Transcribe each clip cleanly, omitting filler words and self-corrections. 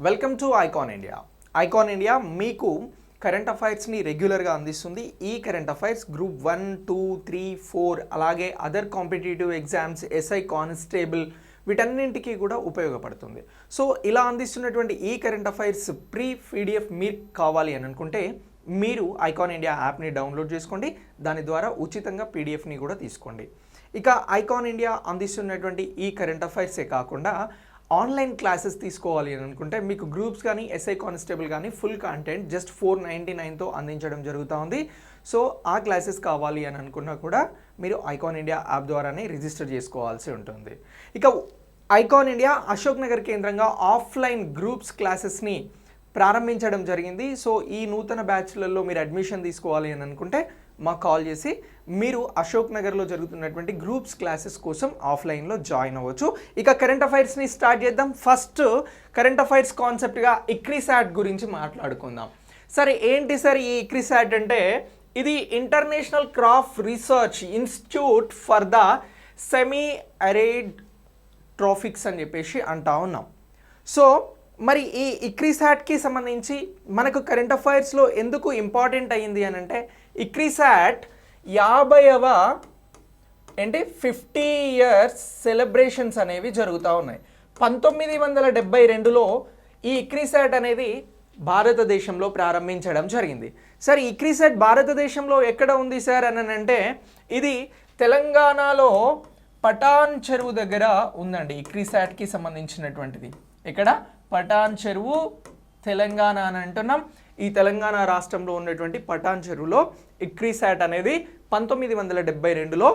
Welcome to icon India. Icon India మీకు current అఫైర్స్ని రెగ్యులర్గా అందిస్తుంది. ఈ కరెంట్ అఫైర్స్ గ్రూప్ 1, 2, 3, 4 అలాగే other competitive exams, SI constable వీటన్నింటికి కూడా ఉపయోగపడుతుంది. సో ఇలా అందిస్తున్నటువంటి ఈ కరెంట్ అఫైర్స్ ప్రీ పీడిఎఫ్ మీరు కావాలి అని అనుకుంటే మీరు ఐకాన్ ఇండియా యాప్ని డౌన్లోడ్ చేసుకోండి. దాని ద్వారా ఉచితంగా పీడిఎఫ్ని కూడా తీసుకోండి. ఇక ఐకాన్ ఇండియా అందిస్తున్నటువంటి ఈ కరెంట్ అఫైర్సే కాకుండా ఆన్లైన్ క్లాసెస్ తీసుకోవాలి అని అనుకుంటే మీకు గ్రూప్స్ కానీ ఎస్ఐ కానిస్టేబుల్ కానీ ఫుల్ కంటెంట్ జస్ట్ 499తో అందించడం జరుగుతూ ఉంది. సో ఆ క్లాసెస్ కావాలి అని అనుకున్నా కూడా మీరు ఐకాన్ ఇండియా యాప్ ద్వారానే రిజిస్టర్ చేసుకోవాల్సి ఉంటుంది. ఇక ఐకాన్ ఇండియా అశోక్ నగర్ కేంద్రంగా ఆఫ్లైన్ గ్రూప్స్ క్లాసెస్ని ప్రారంభించడం జరిగింది. సో ఈ నూతన బ్యాచ్లలో మీరు అడ్మిషన్ తీసుకోవాలి అని అనుకుంటే మాకు కాల్ చేసి మీరు అశోక్ నగర్లో జరుగుతున్నటువంటి గ్రూప్స్ క్లాసెస్ కోసం ఆఫ్లైన్లో జాయిన్ అవ్వచ్చు. ఇక కరెంట్ అఫైర్స్ని స్టార్ట్ చేద్దాం. ఫస్ట్ కరెంట్ అఫైర్స్ కాన్సెప్ట్గా ఇక్రిసాట్ గురించి మాట్లాడుకుందాం. సరే ఏంటి సార్ ఈ ఇక్రిసాట్ అంటే? ఇది international crop research institute for the semi arid traffics అని చెప్పేసి అంటా ఉన్నాం. సో మరి ఈ ఇక్రిసాట్కి సంబంధించి మనకు కరెంట్ అఫైర్స్లో ఎందుకు ఇంపార్టెంట్ అయ్యింది అని అంటే ఇక్రిసాట్ 50వ 50 ఇయర్స్ సెలబ్రేషన్స్ అనేవి జరుగుతూ ఉన్నాయి. 1972లో ఈ ఇక్రిసాట్ అనేది భారతదేశంలో ప్రారంభించడం జరిగింది. సార్ ఇక్రిసాట్ భారతదేశంలో ఎక్కడ ఉంది సార్ అని అంటే ఇది తెలంగాణలో పటాన్ చెరువు దగ్గర ఉందండి. ఇక్రిసాట్కి సంబంధించినటువంటిది ఎక్కడ? పటాన్ చెరువు, తెలంగాణ అని అంటున్నాం. ఈ తెలంగాణ రాష్ట్రంలో ఉన్నటువంటి పటాన్ చెరువులో ఇక్రిసాట్ అనేది 1972లో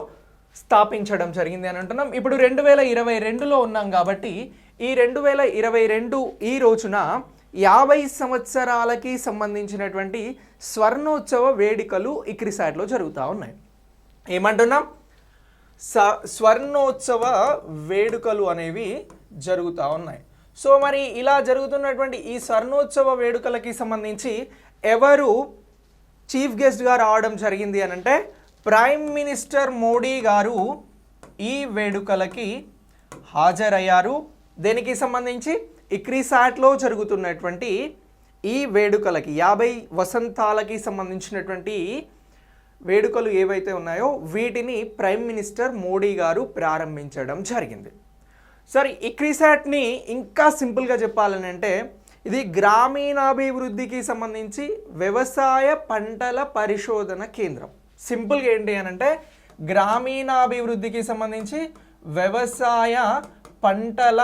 స్థాపించడం జరిగింది అని అంటున్నాం. ఇప్పుడు 2022లో ఉన్నాం కాబట్టి ఈ 2022 ఈ రోజున 50 సంవత్సరాలకి సంబంధించినటువంటి స్వర్ణోత్సవ వేడుకలు ఇక్రిసాట్లో జరుగుతూ ఉన్నాయి. ఏమంటున్నాం? స్వర్ణోత్సవ వేడుకలు అనేవి జరుగుతూ ఉన్నాయి. సో మరి ఇలా జరుగుతున్నటువంటి ఈ స్వర్ణోత్సవ వేడుకలకి సంబంధించి ఎవరు చీఫ్ గెస్ట్గా రావడం జరిగింది అని అంటే ప్రైమ్ మినిస్టర్ మోడీ గారు ఈ వేడుకలకి హాజరయ్యారు. దేనికి సంబంధించి? ఇక్రిసాట్లో జరుగుతున్నటువంటి ఈ వేడుకలకి 50 వసంతాలకి సంబంధించినటువంటి వేడుకలు ఏవైతే ఉన్నాయో వీటిని ప్రైమ్ మినిస్టర్ మోడీ గారు ప్రారంభించడం జరిగింది. సరే ఇక్రిసాట్ని ఇంకా సింపుల్గా చెప్పాలని అంటే ఇది గ్రామీణాభివృద్ధికి సంబంధించి వ్యవసాయ పంటల పరిశోధన కేంద్రం. సింపుల్గా ఏంటి అని అంటే గ్రామీణాభివృద్ధికి సంబంధించి వ్యవసాయ పంటల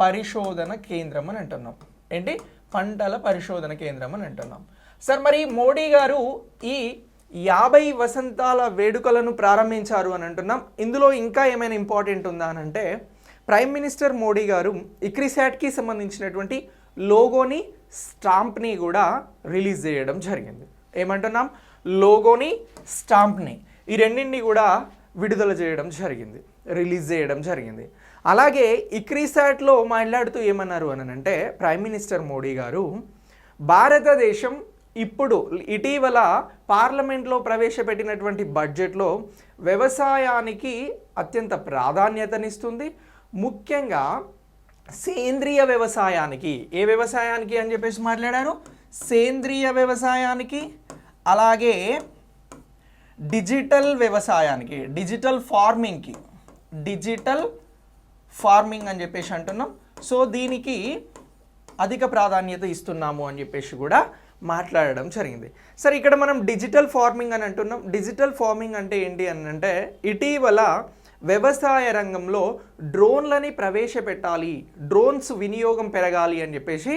పరిశోధన కేంద్రం అని అంటున్నాం. ఏంటి? పంటల పరిశోధన కేంద్రం అని అంటున్నాం. సార్ మరి మోడీ గారు ఈ 50 వసంతాల వేడుకలను ప్రారంభించారు అని అంటున్నాం. ఇందులో ఇంకా ఏమైనా ఇంపార్టెంట్ ఉందా అని అంటే ప్రైమ్ మినిస్టర్ మోడీ గారు ఇక్రిసాట్కి సంబంధించినటువంటి లోగోని, స్టాంప్ని కూడా రిలీజ్ చేయడం జరిగింది. ఏమంటున్నాం? లోగోని, స్టాంప్ని ఈ రెండింటిని కూడా విడుదల చేయడం జరిగింది, రిలీజ్ చేయడం జరిగింది. అలాగే ఇక్రిసాట్లో మాట్లాడుతూ ఏమన్నారు అని అంటే ప్రైమ్ మినిస్టర్ మోడీ గారు భారతదేశం ఇప్పుడు ఇటీవల పార్లమెంట్లో ప్రవేశపెట్టినటువంటి బడ్జెట్లో వ్యవసాయానికి అత్యంత ప్రాధాన్యతనిస్తుంది. ముఖ్యంగా సేంద్రియ వ్యవసాయానికి. ఏ వ్యవసాయానికి అని చెప్పేసి మాట్లాడారు? సేంద్రియ వ్యవసాయానికి, అలాగే డిజిటల్ వ్యవసాయానికి, డిజిటల్ ఫార్మింగ్ అని చెప్పేసి అంటున్నాం. సో దీనికి అధిక ప్రాధాన్యత ఇస్తున్నాము అని చెప్పేసి కూడా మాట్లాడడం జరిగింది. సరే ఇక్కడ మనం డిజిటల్ ఫార్మింగ్ అని అంటున్నాం. డిజిటల్ ఫార్మింగ్ అంటే ఏంటి అని అంటే ఇటీవల వ్యవసాయ రంగంలో డ్రోన్లని ప్రవేశపెట్టాలి, డ్రోన్స్ వినియోగం పెరగాలి అని చెప్పేసి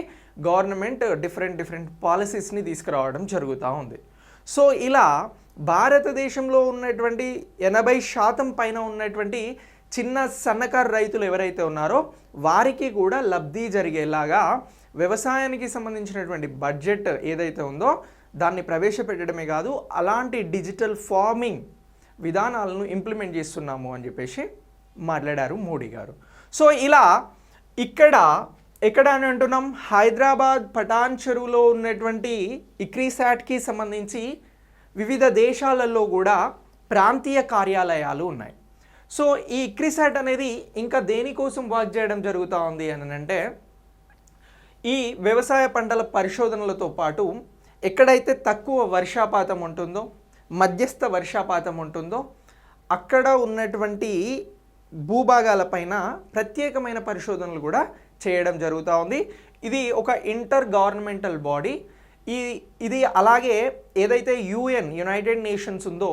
గవర్నమెంట్ డిఫరెంట్ పాలసీస్ని తీసుకురావడం జరుగుతూ ఉంది. సో ఇలా భారతదేశంలో ఉన్నటువంటి 80% పైన ఉన్నటువంటి చిన్న సన్నకారు రైతులు ఎవరైతే ఉన్నారో వారికి కూడా లబ్ధి జరిగేలాగా వ్యవసాయానికి సంబంధించినటువంటి బడ్జెట్ ఏదైతే ఉందో దాన్ని ప్రవేశపెట్టడమే కాదు అలాంటి డిజిటల్ ఫార్మింగ్ విధానాలను ఇంప్లిమెంట్ చేస్తున్నాము అని చెప్పేసి మాట్లాడారు మోడీ గారు. సో ఇలా ఎక్కడ అని అంటున్నాం? హైదరాబాద్ పటాన్ చెరువులో ఉన్నటువంటి ఇక్రిసాట్కి సంబంధించి వివిధ దేశాలలో కూడా ప్రాంతీయ కార్యాలయాలు ఉన్నాయి. సో ఈ ఇక్రిసాట్ అనేది ఇంకా దేనికోసం వర్క్ చేయడం జరుగుతూ ఉంది అని అంటే ఈ వ్యవసాయ పంటల పరిశోధనలతో పాటు ఎక్కడైతే తక్కువ వర్షపాతం ఉంటుందో, మధ్యస్థ వర్షపాతం ఉంటుందో అక్కడ ఉన్నటువంటి భూభాగాలపైన ప్రత్యేకమైన పరిశోధనలు కూడా చేయడం జరుగుతూ ఉంది. ఇది ఒక ఇంటర్ గవర్నమెంటల్ బాడీ. ఇది అలాగే ఏదైతే యునైటెడ్ నేషన్స్ ఉందో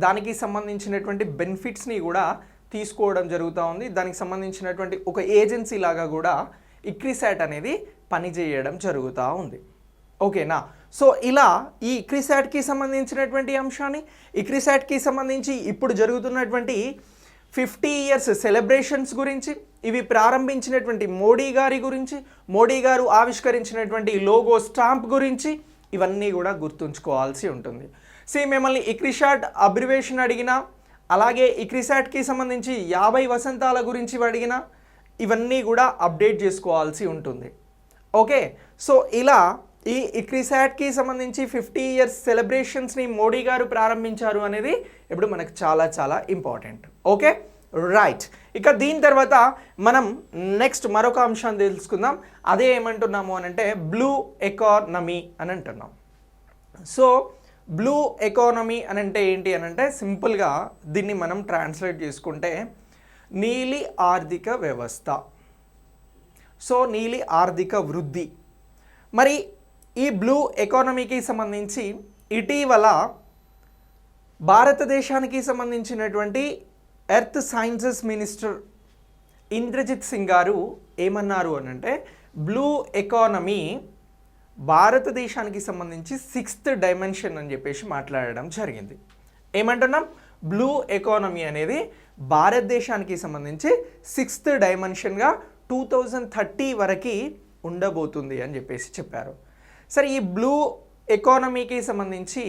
దానికి సంబంధించినటువంటి బెనిఫిట్స్ని కూడా తీసుకోవడం జరుగుతూ ఉంది. దానికి సంబంధించినటువంటి ఒక ఏజెన్సీ లాగా కూడా ఇక్రిసాట్ అనేది పనిచేయడం జరుగుతూ ఉంది. ఓకేనా? సో ఇలా ఈ ఇక్రిసాట్కి సంబంధించినటువంటి అంశాన్ని, ఇక్రిసాట్కి సంబంధించి ఇప్పుడు జరుగుతున్నటువంటి 50 years సెలబ్రేషన్స్ గురించి, ఇవి ప్రారంభించినటువంటి మోడీ గారి గురించి, మోడీ గారు ఆవిష్కరించినటువంటి లోగో స్టాంప్ గురించి ఇవన్నీ కూడా గుర్తుంచుకోవాల్సి ఉంటుంది. మిమ్మల్ని ఇక్రిసాట్ అబ్రివేషన్ అడిగినా, అలాగే ఇక్రిసాట్కి సంబంధించి 50 వసంతాల గురించి అడిగినా ఇవన్నీ కూడా అప్డేట్ చేసుకోవాల్సి ఉంటుంది. ఓకే, సో ఇలా ఈ ఇక్రిసాట్కి సంబంధించి 50 years సెలబ్రేషన్స్ని మోడీ గారు ప్రారంభించారు అనేది ఇప్పుడు మనకు చాలా చాలా ఇంపార్టెంట్. Okay, right. ఇక దీని తర్వాత మనం నెక్స్ట్ మరొక అంశాన్ని తెలుసుకుందాం. అదే ఏమంటున్నాము అని అంటే బ్లూ ఎకానమీ అని అంటున్నాం. సో బ్లూ ఎకానమీ అని అంటే ఏంటి అని అంటే సింపుల్గా దీన్ని మనం ట్రాన్స్లేట్ చేసుకుంటే నీలి ఆర్థిక వ్యవస్థ. సో నీలి ఆర్థిక వృద్ధి. మరి ఈ బ్లూ ఎకానమీకి సంబంధించి ఇటీవల భారతదేశానికి సంబంధించినటువంటి earth sciences minister Indrajit Singh గారు ఏమన్నారు అని అంటే బ్లూ ఎకానమీ భారతదేశానికి సంబంధించి 6th డైమెన్షన్ అని చెప్పేసి మాట్లాడడం జరిగింది. ఏమంటున్నాం? బ్లూ ఎకానమీ అనేది భారతదేశానికి సంబంధించి 6th డైమెన్షన్గా 2030 వరకు ఉండబోతుంది అని చెప్పేసి చెప్పారు. సరే, ఈ బ్లూ ఎకానమీకి సంబంధించి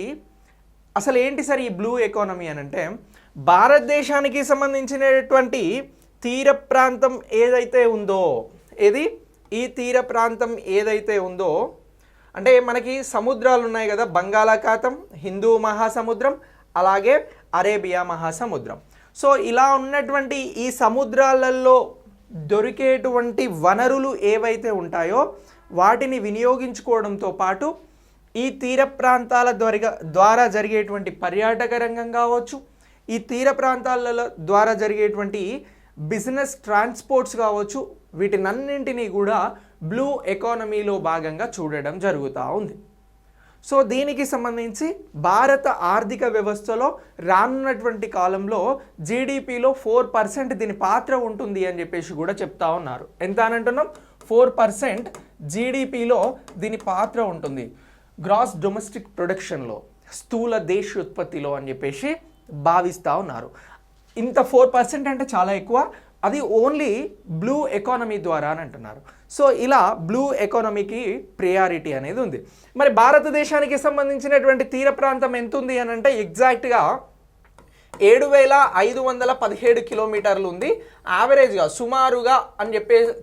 అసలు ఏంటి సార్ ఈ బ్లూ ఎకానమీ అని అంటే, భారతదేశానికి సంబంధించినటువంటి తీర ప్రాంతం ఏదైతే ఉందో, ఈ తీర ప్రాంతం ఏదైతే ఉందో అంటే మనకి సముద్రాలు ఉన్నాయి కదా, బంగాళాఖాతం, హిందూ మహాసముద్రం, అలాగే అరేబియా మహాసముద్రం. సో ఇలా ఉన్నటువంటి ఈ సముద్రాలలో దొరికేటువంటి వనరులు ఏవైతే ఉంటాయో వాటిని వినియోగించుకోవడంతో పాటు ఈ తీర ప్రాంతాల ద్వారా జరిగేటువంటి పర్యాటక రంగం కావచ్చు, ఈ తీర ప్రాంతాల ద్వారా జరిగేటువంటి బిజినెస్ ట్రాన్స్పోర్ట్స్ కావచ్చు, వీటినన్నింటినీ కూడా బ్లూ ఎకానమీలో భాగంగా చూడడం జరుగుతూ ఉంది. సో దీనికి సంబంధించి భారత ఆర్థిక వ్యవస్థలో రానున్నటువంటి కాలంలో జీడిపిలో 4% దీని పాత్ర ఉంటుంది అని చెప్పేసి కూడా చెప్తా ఉన్నారు. ఎంత అని అంటున్నాం? 4% జీడిపిలో దీని పాత్ర ఉంటుంది, గ్రాస్ డొమెస్టిక్ ప్రొడక్షన్లో, స్థూల దేశోత్పత్తిలో అని చెప్పేసి భావిస్తూ ఉన్నారు. ఇంత 4% అంటే చాలా ఎక్కువ, అది ఓన్లీ బ్లూ ఎకానమీ ద్వారా అని అంటున్నారు. సో ఇలా బ్లూ ఎకానమీకి ప్రియారిటీ అనేది ఉంది. మరి భారతదేశానికి సంబంధించినటువంటి తీర ప్రాంతం ఎంత ఉంది అని అంటే ఎగ్జాక్ట్గా 7,517 కిలోమీటర్లు ఉంది. యావరేజ్గా సుమారుగా అని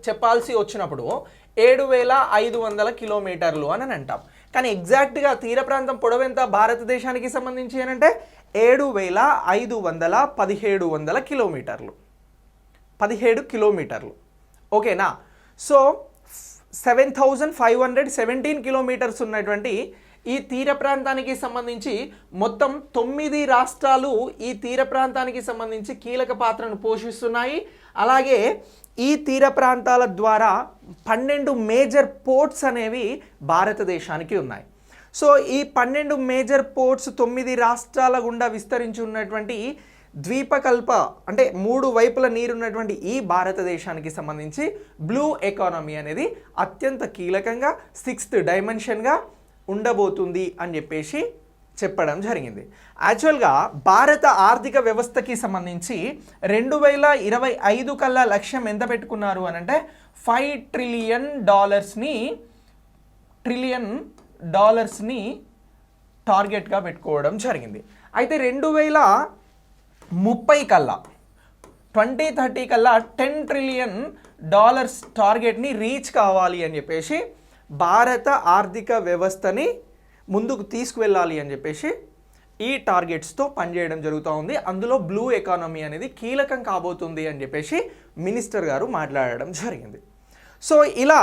చెప్పాల్సి వచ్చినప్పుడు 7,500 కిలోమీటర్లు అని అంటాం. కానీ ఎగ్జాక్ట్గా తీర ప్రాంతం పొడవెంత భారతదేశానికి సంబంధించి అని అంటే 7,517 కిలోమీటర్లు, 17 కిలోమీటర్లు. ఓకేనా? సో 7,517 కిలోమీటర్స్ ఉన్నటువంటి ఈ తీర ప్రాంతానికి సంబంధించి మొత్తం 9 రాష్ట్రాలు ఈ తీర ప్రాంతానికి సంబంధించి కీలక పాత్రను పోషిస్తున్నాయి. అలాగే ఈ తీర ప్రాంతాల ద్వారా 12 మేజర్ పోర్ట్స్ అనేవి భారతదేశానికి ఉన్నాయి. సో ఈ 12 మేజర్ పోర్ట్స్ 9 రాష్ట్రాల గుండా విస్తరించి ఉన్నటువంటి ద్వీపకల్ప అంటే 3 వైపుల నీరున్నటువంటి ఈ భారతదేశానికి సంబంధించి బ్లూ ఎకానమీ అనేది అత్యంత కీలకంగా 6th డైమెన్షన్గా ఉండబోతుంది అని చెప్పేసి చెప్పడం జరిగింది. యాక్చువల్గా భారత ఆర్థిక వ్యవస్థకి సంబంధించి 2025 కల్లా లక్ష్యం ఎంత పెట్టుకున్నారు అని అంటే $5 ట్రిలియన్ డాలర్స్ని టార్గెట్గా పెట్టుకోవడం జరిగింది. అయితే 2030 కల్లా 2030 కల్లా $10 ట్రిలియన్ టార్గెట్ని రీచ్ కావాలి అని చెప్పేసి భారత ఆర్థిక వ్యవస్థని ముందుకు తీసుకువెళ్ళాలి అని చెప్పేసి ఈ టార్గెట్స్తో పనిచేయడం జరుగుతూ ఉంది. అందులో బ్లూ ఎకానమీ అనేది కీలకం కాబోతుంది అని చెప్పేసి మినిస్టర్ గారు మాట్లాడడం జరిగింది. సో ఇలా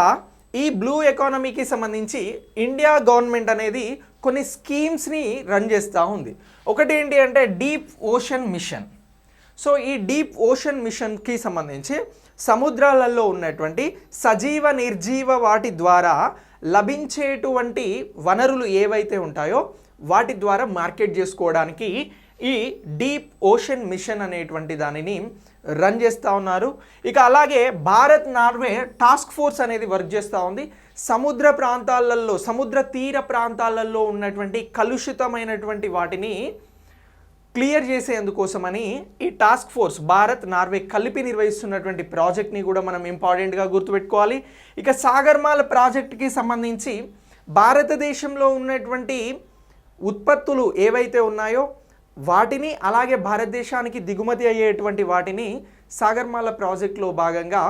ఈ బ్లూ ఎకానమీకి సంబంధించి ఇండియా గవర్నమెంట్ అనేది కొన్ని స్కీమ్స్ని రన్ చేస్తూ ఉంది. ఒకటి ఏంటి అంటే డీప్ ఓషన్ మిషన్. సో ఈ డీప్ ఓషన్ మిషన్కి సంబంధించి సముద్రాలలో ఉన్నటువంటి సజీవ నిర్జీవ వాటి ద్వారా లభించేటువంటి వనరులు ఏవైతే ఉంటాయో వాటి ద్వారా మార్కెట్ చేసుకోవడానికి ఈ డీప్ ఓషన్ మిషన్ అనేటువంటి దానిని రన్ చేస్తూ ఉన్నారు. ఇక అలాగే భారత్ నార్వే టాస్క్ ఫోర్స్ అనేది వర్క్ చేస్తూ ఉంది. సముద్ర ప్రాంతాలలో, సముద్ర తీర ప్రాంతాలలో ఉన్నటువంటి కలుషితమైనటువంటి వాటిని క్లియర్ చేసేందుకోసమని ఈ టాస్క్ ఫోర్స్ భారత్ నార్వే కలిపి నిర్వహిస్తున్నటువంటి ప్రాజెక్ట్ని కూడా మనం ఇంపార్టెంట్గా గుర్తుపెట్టుకోవాలి. ఇక సాగర్మాల ప్రాజెక్ట్కి సంబంధించి భారతదేశంలో ఉన్నటువంటి ఉత్పత్తులు ఏవైతే ఉన్నాయో వాటిని, అలాగే భారతదేశానికి దిగుమతి అయ్యేటువంటి వాటిని సాగర్మాల ప్రాజెక్టులో భాగంగా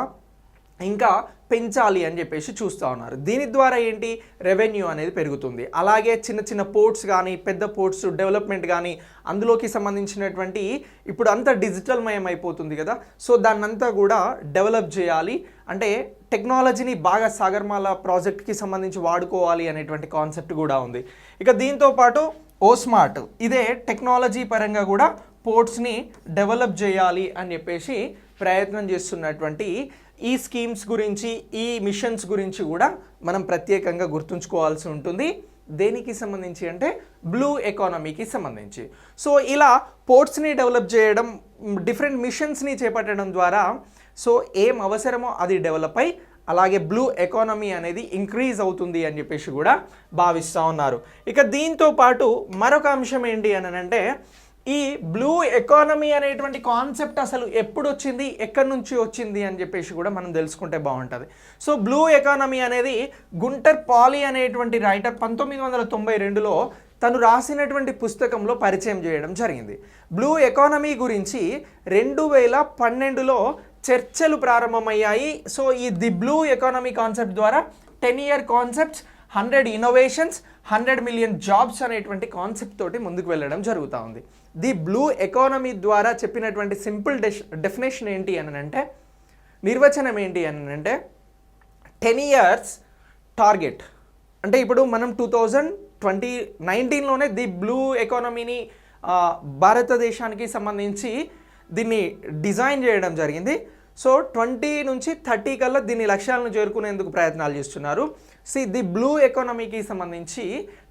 ఇంకా పెంచాలి అని చెప్పేసి చూస్తూ ఉన్నారు. దీని ద్వారా ఏంటి, రెవెన్యూ అనేది పెరుగుతుంది. అలాగే చిన్న చిన్న పోర్ట్స్ కానీ, పెద్ద పోర్ట్స్ డెవలప్మెంట్ కానీ, అందులోకి సంబంధించినటువంటి ఇప్పుడు అంతా డిజిటల్ మయం అయిపోతుంది కదా, సో దాన్నంతా కూడా డెవలప్ చేయాలి. అంటే టెక్నాలజీని బాగా సాగర్మాల ప్రాజెక్ట్కి సంబంధించి వాడుకోవాలి అనేటువంటి కాన్సెప్ట్ కూడా ఉంది. ఇక దీంతో పాటు ఓస్మార్ట్, ఇదే టెక్నాలజీ పరంగా కూడా పోర్ట్స్ని డెవలప్ చేయాలి అని చెప్పేసి ప్రయత్నం చేస్తున్నటువంటి ఈ స్కీమ్స్ గురించి, ఈ మిషన్స్ గురించి కూడా మనం ప్రత్యేకంగా గుర్తుంచుకోవాల్సి ఉంటుంది. దేనికి సంబంధించి అంటే బ్లూ ఎకానమీకి సంబంధించి. సో ఇలా పోర్ట్స్ని డెవలప్ చేయడం, డిఫరెంట్ మిషన్స్ని చేపట్టడం ద్వారా సో ఏం అవసరమో అది డెవలప్ అయి అలాగే బ్లూ ఎకానమీ అనేది ఇంక్రీజ్ అవుతుంది అని చెప్పేసి కూడా భావిస్తూ ఉన్నారు. ఇక దీంతో పాటు మరొక అంశం ఏంటి అని అంటే ఈ బ్లూ ఎకానమీ అనేటువంటి కాన్సెప్ట్ అసలు ఎప్పుడు వచ్చింది, ఎక్కడి నుంచి వచ్చింది అని చెప్పేసి కూడా మనం తెలుసుకుంటే బాగుంటుంది. సో బ్లూ ఎకానమీ అనేది గుంటర్ పాలీ అనేటువంటి రైటర్ 1992లో తను రాసినటువంటి పుస్తకంలో పరిచయం చేయడం జరిగింది. బ్లూ ఎకానమీ గురించి 2012లో చర్చలు ప్రారంభమయ్యాయి. సో ఈ ది బ్లూ ఎకానమీ కాన్సెప్ట్ ద్వారా 10-year concepts, 100 innovations, 100 million jobs అనేటువంటి కాన్సెప్ట్ తోటి ముందుకు వెళ్ళడం జరుగుతూ ఉంది. ది బ్లూ ఎకానమీ ద్వారా చెప్పినటువంటి సింపుల్ డెఫినేషన్ ఏంటి అని అంటే, నిర్వచనం ఏంటి అని అంటే 10 years టార్గెట్. అంటే ఇప్పుడు మనం 2019లోనే ది బ్లూ ఎకానమీని భారతదేశానికి సంబంధించి దీన్ని డిజైన్ చేయడం జరిగింది. సో 20 నుంచి 30 కల్లా దీని లక్ష్యాలను చేరుకునేందుకు ప్రయత్నాలు చేస్తున్నారు. ది బ్లూ ఎకానమీకి సంబంధించి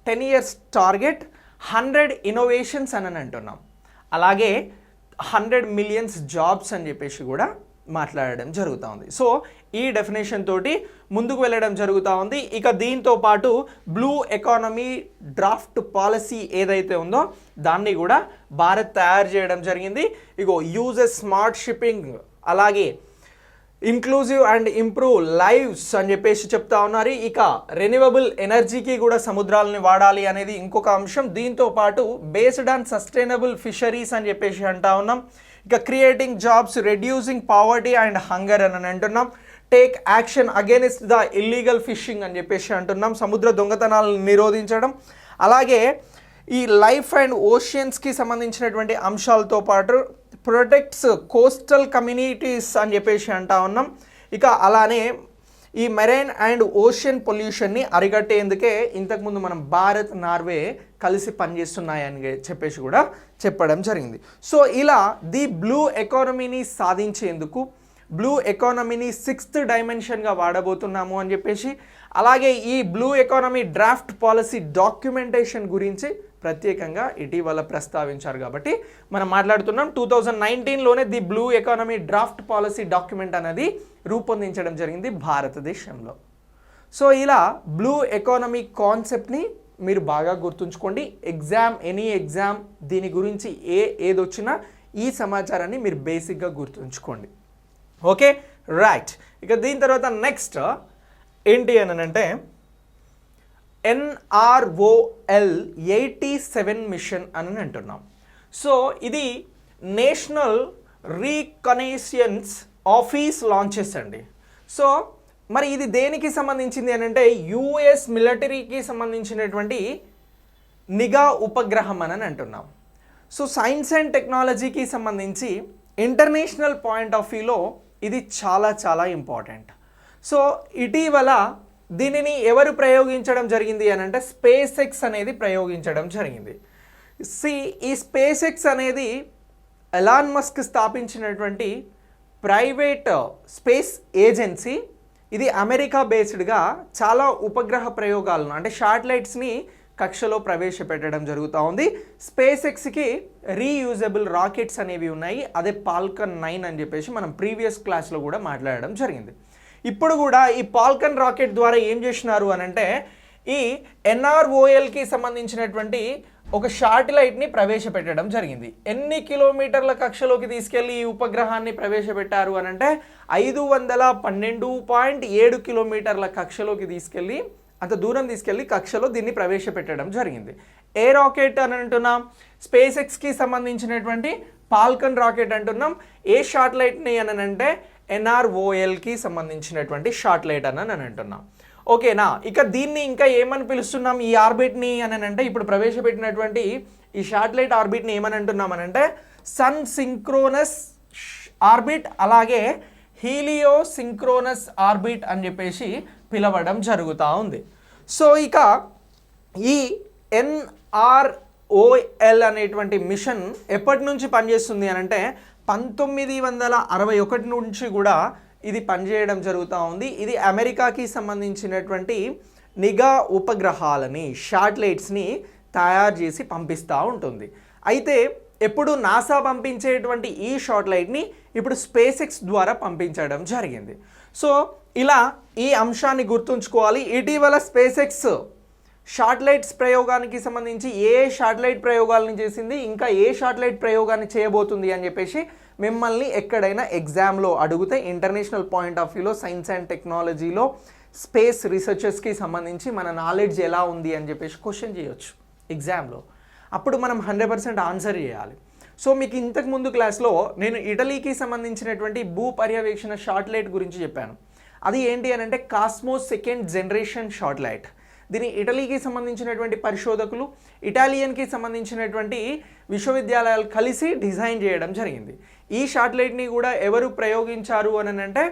10 years టార్గెట్, 100 ఇన్నోవేషన్స్ అని అంటున్నాం, అలాగే 100 million జాబ్స్ అని చెప్పేసి కూడా మాట్లాడడం జరుగుతూ ఉంది. సో ఈ డెఫినేషన్ తోటి ముందుకు వెళ్ళడం జరుగుతూ ఉంది. ఇక దీంతో పాటు బ్లూ ఎకానమీ డ్రాఫ్ట్ పాలసీ ఏదైతే ఉందో దాన్ని కూడా భారత్ తయారు చేయడం జరిగింది. ఇగో యూజెస్ స్మార్ట్ షిప్పింగ్, అలాగే ఇంక్లూజివ్ అండ్ ఇంప్రూవ్ లైవ్స్ అని చెప్పేసి చెప్తా ఉన్నారు. ఇక రెన్యూవబుల్ ఎనర్జీకి కూడా సముద్రాలని వాడాలి అనేది ఇంకొక అంశం. దీంతో పాటు బేస్డ్ ఆన్ సస్టైనబుల్ ఫిషరీస్ అని చెప్పేసి అంటా ఉన్నాం. ఇక creating jobs, reducing poverty and hunger అని అంటున్నాం. Take action against the illegal fishing అని చెప్పేసి అంటున్నాం, సముద్ర దొంగతనాలను నిరోధించడం. అలాగే ఈ లైఫ్ అండ్ ఓషియన్స్కి సంబంధించినటువంటి అంశాలతో పాటు ప్రొటెక్ట్స్ కోస్టల్ కమ్యూనిటీస్ అని చెప్పేసి అంటా ఉన్నాం. ఇక అలానే ఈ మెరైన్ అండ్ ఓషియన్ పొల్యూషన్ని అరికట్టేందుకే ఇంతకుముందు మనం భారత్, నార్వే కలిసి పనిచేస్తున్నాయని చెప్పేసి కూడా చెప్పడం జరిగింది. సో ఇలా ది బ్లూ ఎకానమీని సాధించేందుకు బ్లూ ఎకానమీని 6th డైమెన్షన్గా వాడబోతున్నాము అని చెప్పేసి, అలాగే ఈ blue economy draft policy documentation గురించి ప్రత్యేకంగా ఇటీవల ప్రస్తావించారు కాబట్టి మనం మాట్లాడుతున్నాం. 2019లోనే the blue economy draft policy document అనేది రూపొందించడం జరిగింది భారతదేశంలో. సో ఇలా బ్లూ ఎకానమీ కాన్సెప్ట్ని మీరు బాగా గుర్తుంచుకోండి. ఎనీ ఎగ్జామ్ దీని గురించి ఏదొచ్చినా ఈ సమాచారాన్ని మీరు బేసిక్గా గుర్తుంచుకోండి. Okay, right. ఇక దీని తర్వాత నెక్స్ట్ ఏంటి అని అంటే NROL 87 మిషన్ అని అంటున్నాం. సో ఇది నేషనల్ రీకనైసెన్స్ ఆఫీస్ లాంచెస్ అండి. సో మరి ఇది దేనికి సంబంధించింది అని అంటే US మిలిటరీకి సంబంధించినటువంటి నిఘా ఉపగ్రహం అని అంటున్నాం. సో సైన్స్ అండ్ టెక్నాలజీకి సంబంధించి ఇంటర్నేషనల్ పాయింట్ ఆఫ్ వ్యూలో ఇది చాలా చాలా ఇంపార్టెంట్. సో ఇటీవల దీనిని ఎవరు ప్రయోగించడం జరిగింది అని అంటే స్పేస్ ఎక్స్ అనేది ప్రయోగించడం జరిగింది. ఈ స్పేస్ ఎక్స్ అనేది ఎలాన్ మస్క్ స్థాపించినటువంటి ప్రైవేట్ స్పేస్ ఏజెన్సీ. ఇది అమెరికా బేస్డ్గా చాలా ఉపగ్రహ ప్రయోగాలను అంటే శాటిలైట్స్ని కక్షలో ప్రవేశపెట్టడం జరుగుతూ ఉంది. స్పేస్ ఎక్స్కి రీయూజబుల్ రాకెట్స్ అనేవి ఉన్నాయి. అదే ఫాల్కన్ 9 అని చెప్పేసి మనం ప్రీవియస్ క్లాస్లో కూడా మాట్లాడడం జరిగింది. ఇప్పుడు కూడా ఈ ఫాల్కన్ రాకెట్ ద్వారా ఏం చేసినారు అని అంటే ఈ NROLకి సంబంధించినటువంటి ఒక శాటిలైట్ని ప్రవేశపెట్టడం జరిగింది. ఎన్ని కిలోమీటర్ల కక్షలోకి తీసుకెళ్ళి ఈ ఉపగ్రహాన్ని ప్రవేశపెట్టారు అని అంటే 512.7 కిలోమీటర్ల కక్షలోకి తీసుకెళ్ళి అంత దూరం తీసుకెళ్ళి కక్షలో దీన్ని ప్రవేశపెట్టడం జరిగింది. ఏ రాకెట్ అని అంటున్నాం? స్పేస్ ఎక్స్కి సంబంధించినటువంటి ఫాల్కన్ రాకెట్ అంటున్నాం. ఏ శాటిలైట్ని అని అంటే NROLకి సంబంధించినటువంటి శాటిలైట్ అని అంటున్నాం. ఓకేనా? ఇక దీన్ని ఇంకా ఏమని పిలుస్తున్నాం ఈ ఆర్బిట్ని అని అంటే ఇప్పుడు ప్రవేశపెట్టినటువంటి ఈ శాటిలైట్ ఆర్బిట్ని ఏమని అంటున్నాం అని అంటే సన్ సింక్రోనస్ ఆర్బిట్ అలాగే హీలియో సింక్రోనస్ ఆర్బిట్ అని చెప్పేసి పిలవడం జరుగుతూ ఉంది. సో ఇక ఈ NROL అనేటువంటి మిషన్ ఎప్పటి నుంచి పనిచేస్తుంది అని అంటే 1961 నుంచి కూడా ఇది పనిచేయడం జరుగుతూ ఉంది. ఇది అమెరికాకి సంబంధించినటువంటి నిఘా ఉపగ్రహాలని శాటిలైట్స్ని తయారు చేసి పంపిస్తూ ఉంటుంది. అయితే ఎప్పుడు నాసా పంపించేటువంటి ఈ శాటిలైట్ని ఇప్పుడు స్పేస్ ఎక్స్ ద్వారా పంపించడం జరిగింది. సో ఇలా ఈ అంశాన్ని గుర్తుంచుకోవాలి. ఇటీవల స్పేస్ ఎక్స్ శాటిలైట్స్ ప్రయోగానికి సంబంధించి ఏ శాటిలైట్ ప్రయోగాలను చేసింది, ఇంకా ఏ శాటిలైట్ ప్రయోగాన్ని చేయబోతుంది అని చెప్పేసి మిమ్మల్ని ఎక్కడైనా ఎగ్జామ్లో అడిగితే ఇంటర్నేషనల్ పాయింట్ ఆఫ్ వ్యూలో సైన్స్ అండ్ టెక్నాలజీలో స్పేస్ రీసెర్చెస్కి సంబంధించి మన నాలెడ్జ్ ఎలా ఉంది అని చెప్పేసి క్వశ్చన్ చేయొచ్చు ఎగ్జామ్లో. అప్పుడు మనం 100% ఆన్సర్ చేయాలి. సో మీకు ఇంతకు ముందు క్లాస్లో నేను ఇటలీకి సంబంధించినటువంటి భూ పర్యవేక్షణ శాటిలైట్ గురించి చెప్పాను. అది ఏంటి అని అంటే కాస్మోస్ సెకండ్ జనరేషన్ శాటిలైట్. దీని ఇటలీకి సంబంధించినటువంటి పరిశోధకులు ఇటాలియన్కి సంబంధించినటువంటి విశ్వవిద్యాలయాలు కలిసి డిజైన్ చేయడం జరిగింది. ఈ శాటిలైట్ని కూడా ఎవరు ప్రయోగించారు అని అంటే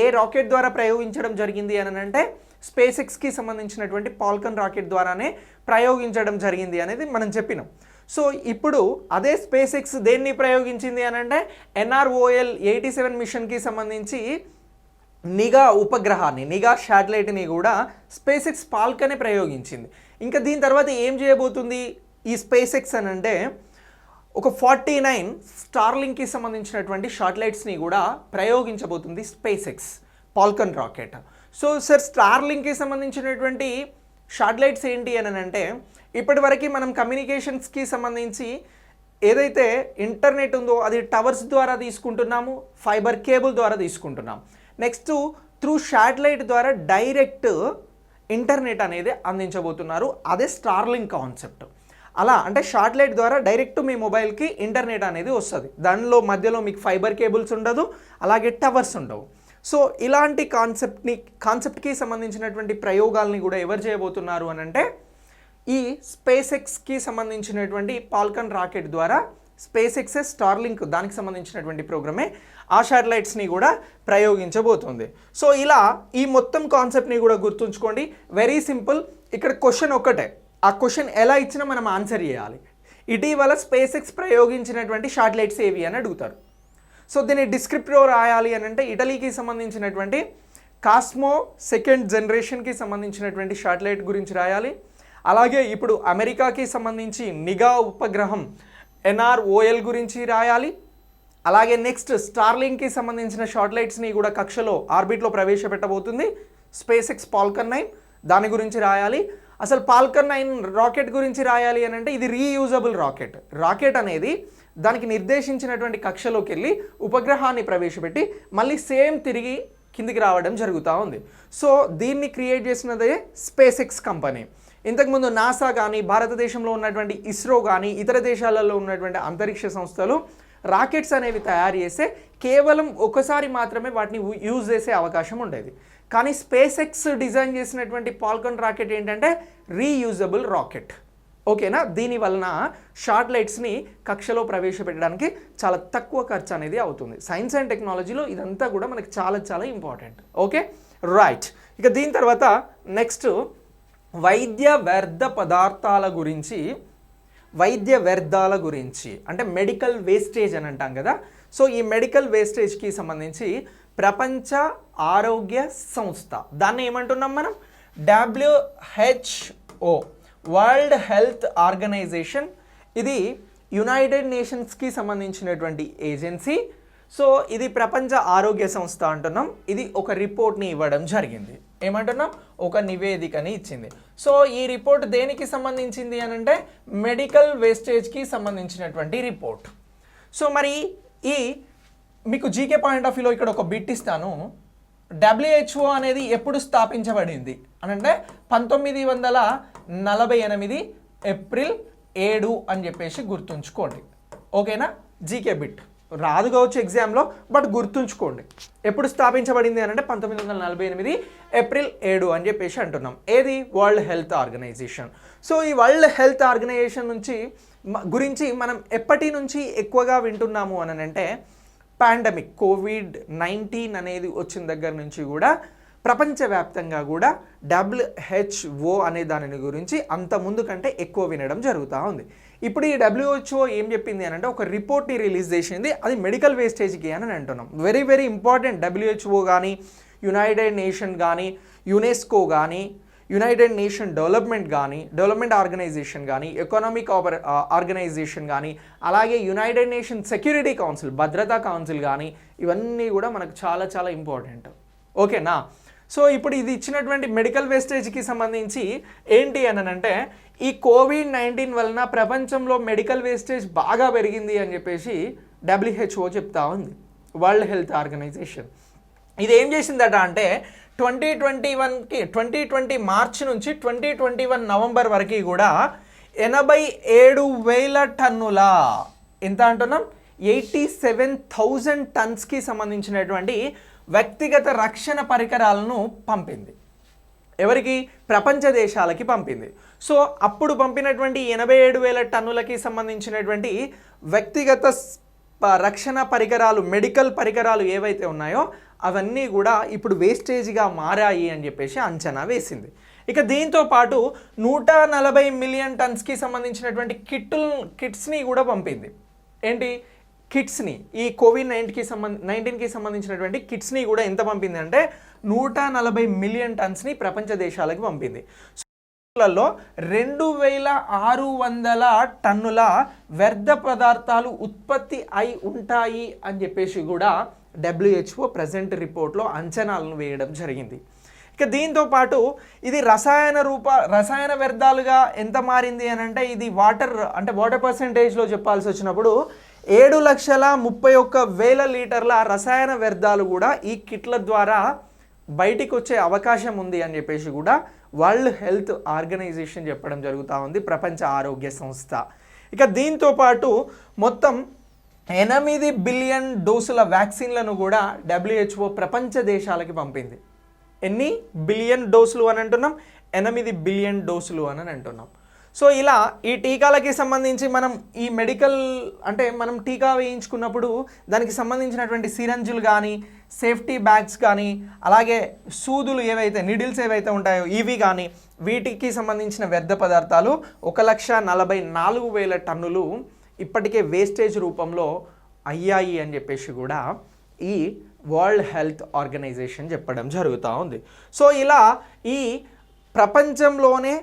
ఏ రాకెట్ ద్వారా ప్రయోగించడం జరిగింది అని అంటే స్పేస్ ఎక్స్కి సంబంధించినటువంటి ఫాల్కన్ రాకెట్ ద్వారానే ప్రయోగించడం జరిగింది అనేది మనం చెప్పినాం. సో ఇప్పుడు అదే స్పేస్ ఎక్స్ దేన్ని ప్రయోగించింది అని అంటే NROL 87 మిషన్కి సంబంధించి నిఘా ఉపగ్రహాన్ని నిఘా శాటిలైట్ని కూడా స్పేస్ ఎక్స్ ఫాల్కనే ప్రయోగించింది. ఇంకా దీని తర్వాత ఏం చేయబోతుంది ఈ స్పేస్ ఎక్స్ అని అంటే ఒక 49 స్టార్లింక్కి సంబంధించినటువంటి శాటిలైట్స్ని కూడా ప్రయోగించబోతుంది SpaceX Falcon rocket. So sir స్టార్లింక్కి సంబంధించినటువంటి శాటిలైట్స్ ఏంటి అని అంటే ఇప్పటివరకు మనం కమ్యూనికేషన్స్కి సంబంధించి ఏదైతే ఇంటర్నెట్ ఉందో అది టవర్స్ ద్వారా తీసుకుంటున్నాము, ఫైబర్ కేబుల్ ద్వారా తీసుకుంటున్నాం. నెక్స్ట్ త్రూ శాటిలైట్ ద్వారా డైరెక్ట్ ఇంటర్నెట్ అనేది అందించబోతున్నారు. అదే స్టార్లింక్ కాన్సెప్ట్. అలా అంటే శాటిలైట్ ద్వారా డైరెక్ట్ మీ మొబైల్కి ఇంటర్నెట్ అనేది వస్తుంది. దానిలో మధ్యలో మీకు ఫైబర్ కేబుల్స్ ఉండదు, అలాగే టవర్స్ ఉండవు. సో ఇలాంటి కాన్సెప్ట్కి సంబంధించినటువంటి ప్రయోగాల్ని కూడా ఎవరు చేయబోతున్నారు అని అంటే ఈ స్పేస్ ఎక్స్కి సంబంధించినటువంటి ఫాల్కన్ రాకెట్ ద్వారా స్పేస్ ఎక్స్ స్టార్లింక్ దానికి సంబంధించినటువంటి ప్రోగ్రామే ఆ శాటిలైట్స్ని కూడా ప్రయోగించబోతుంది. సో ఇలా ఈ మొత్తం కాన్సెప్ట్ని కూడా గుర్తుంచుకోండి. Very simple. ఇక్కడ క్వశ్చన్ ఒక్కటే, ఆ క్వశ్చన్ ఎలా ఇచ్చినా మనం ఆన్సర్ చేయాలి. ఇటీవల స్పేస్ ఎక్స్ ప్రయోగించినటువంటి శాటిలైట్స్ ఏవి అని అడుగుతారు. సో దీన్ని డిస్క్రిప్టివ్లో రాయాలి అని అంటే ఇటలీకి సంబంధించినటువంటి కాస్మో సెకండ్ జనరేషన్కి సంబంధించినటువంటి శాటిలైట్ గురించి రాయాలి. అలాగే ఇప్పుడు అమెరికాకి సంబంధించి నిఘా ఉపగ్రహం NROL గురించి రాయాలి. అలాగే నెక్స్ట్ స్టార్లింక్కి సంబంధించిన శాటిలైట్స్ని కూడా కక్షలో ఆర్బిట్లో ప్రవేశపెట్టబోతుంది స్పేస్ ఎక్స్ ఫాల్కన్ 9, దాని గురించి రాయాలి. అసలు ఫాల్కన్ 9 రాకెట్ గురించి రాయాలి అని అంటే ఇది రీయూజబుల్ రాకెట్ అనేది దానికి నిర్దేశించినటువంటి కక్షలోకి వెళ్ళి ఉపగ్రహాన్ని ప్రవేశపెట్టి మళ్ళీ సేమ్ తిరిగి కిందికి రావడం జరుగుతూ ఉంది. సో దీన్ని క్రియేట్ చేసినదే స్పేస్ ఎక్స్ కంపెనీ. ఇంతకుముందు నాసా కానీ భారతదేశంలో ఉన్నటువంటి ఇస్రో కానీ ఇతర దేశాలలో ఉన్నటువంటి అంతరిక్ష సంస్థలు రాకెట్స్ అనేవి తయారు చేస్తే కేవలం ఒకసారి మాత్రమే వాటిని యూజ్ చేసే అవకాశం ఉండేది. కానీ స్పేస్ ఎక్స్ డిజైన్ చేసినటువంటి ఫాల్కన్ రాకెట్ ఏంటంటే రీయూజబుల్ రాకెట్. ఓకేనా? దీని వలన శాటిలైట్స్ని కక్షలో ప్రవేశపెట్టడానికి చాలా తక్కువ ఖర్చు అనేది అవుతుంది. సైన్స్ అండ్ టెక్నాలజీలో ఇదంతా కూడా మనకి చాలా చాలా ఇంపార్టెంట్. Okay right. ఇక దీని తర్వాత నెక్స్ట్ వైద్య వ్యర్థాల గురించి అంటే మెడికల్ వేస్టేజ్ అని అంటాం కదా. సో ఈ మెడికల్ వేస్టేజ్కి సంబంధించి ప్రపంచ ఆరోగ్య సంస్థ, దాన్ని ఏమంటున్నాం మనం, WHO, వరల్డ్ హెల్త్ ఆర్గనైజేషన్. ఇది యునైటెడ్ నేషన్స్కి సంబంధించినటువంటి ఏజెన్సీ. సో ఇది ప్రపంచ ఆరోగ్య సంస్థ అంటున్నాం. ఇది ఒక రిపోర్ట్ని ఇవ్వడం జరిగింది. ఏమంటున్నాం, ఒక నివేదికని ఇచ్చింది. సో ఈ రిపోర్ట్ దేనికి సంబంధించింది అని అంటే మెడికల్ వేస్టేజ్కి సంబంధించినటువంటి రిపోర్ట్. సో మరి ఈ మీకు జీకే పాయింట్ ఆఫ్ వ్యూలో ఇక్కడ ఒక బిట్ ఇస్తాను. WHO అనేది ఎప్పుడు స్థాపించబడింది అని అంటే 1948 ఏప్రిల్ 7 అని చెప్పేసి గుర్తుంచుకోండి. ఓకేనా, జీకే బిట్ రాదు కావచ్చు ఎగ్జామ్లో, బట్ గుర్తుంచుకోండి ఎప్పుడు స్థాపించబడింది అని అంటే 1948 ఏప్రిల్ 7 అని చెప్పేసి అంటున్నాం. ఏది, వరల్డ్ హెల్త్ ఆర్గనైజేషన్. సో ఈ వరల్డ్ హెల్త్ ఆర్గనైజేషన్ గురించి మనం ఎప్పటి నుంచి ఎక్కువగా వింటున్నాము అని అంటే పాండమిక్ COVID-19 అనేది వచ్చిన దగ్గర నుంచి కూడా ప్రపంచవ్యాప్తంగా కూడా WHO అనే దాని గురించి అంత ముందు కంటే ఎక్కువ వినడం జరుగుతూ ఉంది. ఇప్పుడు ఈ WHO ఏం చెప్పింది అని అంటే ఒక రిపోర్ట్ని రిలీజ్ చేసింది, అది మెడికల్ వేస్టేజ్కి అని అంటున్నాం. Very very important. WHO కానీ, యునైటెడ్ నేషన్ కానీ, యునెస్కో కానీ, యునైటెడ్ నేషన్ డెవలప్మెంట్ ఆర్గనైజేషన్ కానీ, ఎకనామిక్ ఆర్గనైజేషన్ కానీ, అలాగే యునైటెడ్ నేషన్ సెక్యూరిటీ కౌన్సిల్, భద్రతా కౌన్సిల్ కానీ, ఇవన్నీ కూడా మనకు చాలా చాలా ఇంపార్టెంట్. ఓకేనా. సో ఇప్పుడు ఇది ఇచ్చినటువంటి మెడికల్ వేస్టేజ్కి సంబంధించి ఏంటి అని అంటే ఈ COVID-19 వలన ప్రపంచంలో మెడికల్ వేస్టేజ్ బాగా పెరిగింది అని చెప్పేసి WHO చెప్తా ఉంది, వరల్డ్ హెల్త్ ఆర్గనైజేషన్. ఇది ఏం చేసిందట అంటే 2020 మార్చి నుంచి 2021 నవంబర్ వరకు కూడా 87,000 టన్నుల, ఎంత అంటున్నాం, 87,000 టన్స్కి సంబంధించినటువంటి వ్యక్తిగత రక్షణ పరికరాలను పంపింది. ఎవరికి, ప్రపంచ దేశాలకి పంపింది. సో అప్పుడు పంపినటువంటి 87,000 టన్నులకి సంబంధించినటువంటి వ్యక్తిగత రక్షణ పరికరాలు, మెడికల్ పరికరాలు ఏవైతే ఉన్నాయో అవన్నీ కూడా ఇప్పుడు వేస్టేజ్గా మారాయి అని చెప్పేసి అంచనా వేసింది. ఇక దీంతో పాటు 140 మిలియన్ టన్స్కి సంబంధించినటువంటి కిట్స్ని కూడా పంపింది. ఏంటి కిట్స్ని, ఈ COVID-19కి సంబంధించినటువంటి కిట్స్ని కూడా ఎంత పంపింది అంటే 140 మిలియన్ టన్స్ని ప్రపంచ దేశాలకు పంపింది. లలో 2,600 టన్నుల వ్యర్థ పదార్థాలు ఉత్పత్తి అయి ఉంటాయి అని చెప్పేసి కూడా WHO ప్రజెంట్ రిపోర్ట్లో అంచనాలను వేయడం జరిగింది. ఇక దీంతో పాటు ఇది రసాయన వ్యర్థాలుగా ఎంత మారింది అని అంటే ఇది వాటర్ పర్సెంటేజ్లో చెప్పాల్సి వచ్చినప్పుడు 7,31,000 లీటర్ల రసాయన వ్యర్థాలు కూడా ఈ కిట్ల ద్వారా బయటికి వచ్చే అవకాశం ఉంది అని చెప్పేసి కూడా వరల్డ్ హెల్త్ ఆర్గనైజేషన్ చెప్పడం జరుగుతూ ఉంది, ప్రపంచ ఆరోగ్య సంస్థ. ఇక దీంతో పాటు మొత్తం 8 బిలియన్ డోసుల వ్యాక్సిన్లను కూడా WHO ప్రపంచ దేశాలకి పంపింది. ఎన్ని బిలియన్ డోసులు అని అంటున్నాం, 8 బిలియన్ డోసులు అని అంటున్నాం. సో ఇలా ఈ టీకాలకి సంబంధించి మనం ఈ మెడికల్ అంటే మనం టీకా వేయించుకున్నప్పుడు దానికి సంబంధించినటువంటి సిరంజులు కానీ, సేఫ్టీ బ్యాగ్స్ కానీ, అలాగే సూదులు ఏవైతే నీడిల్స్ ఏవైతే ఉంటాయో ఇవి కానీ, వీటికి సంబంధించిన వ్యర్థ పదార్థాలు 1,44,000 టన్నులు ఇప్పటికే వేస్టేజ్ రూపంలో అయ్యాయి అని చెప్పేసి కూడా ఈ వరల్డ్ హెల్త్ ఆర్గనైజేషన్ చెప్పడం జరుగుతూ ఉంది. సో ఇలా ఈ ప్రపంచంలోనే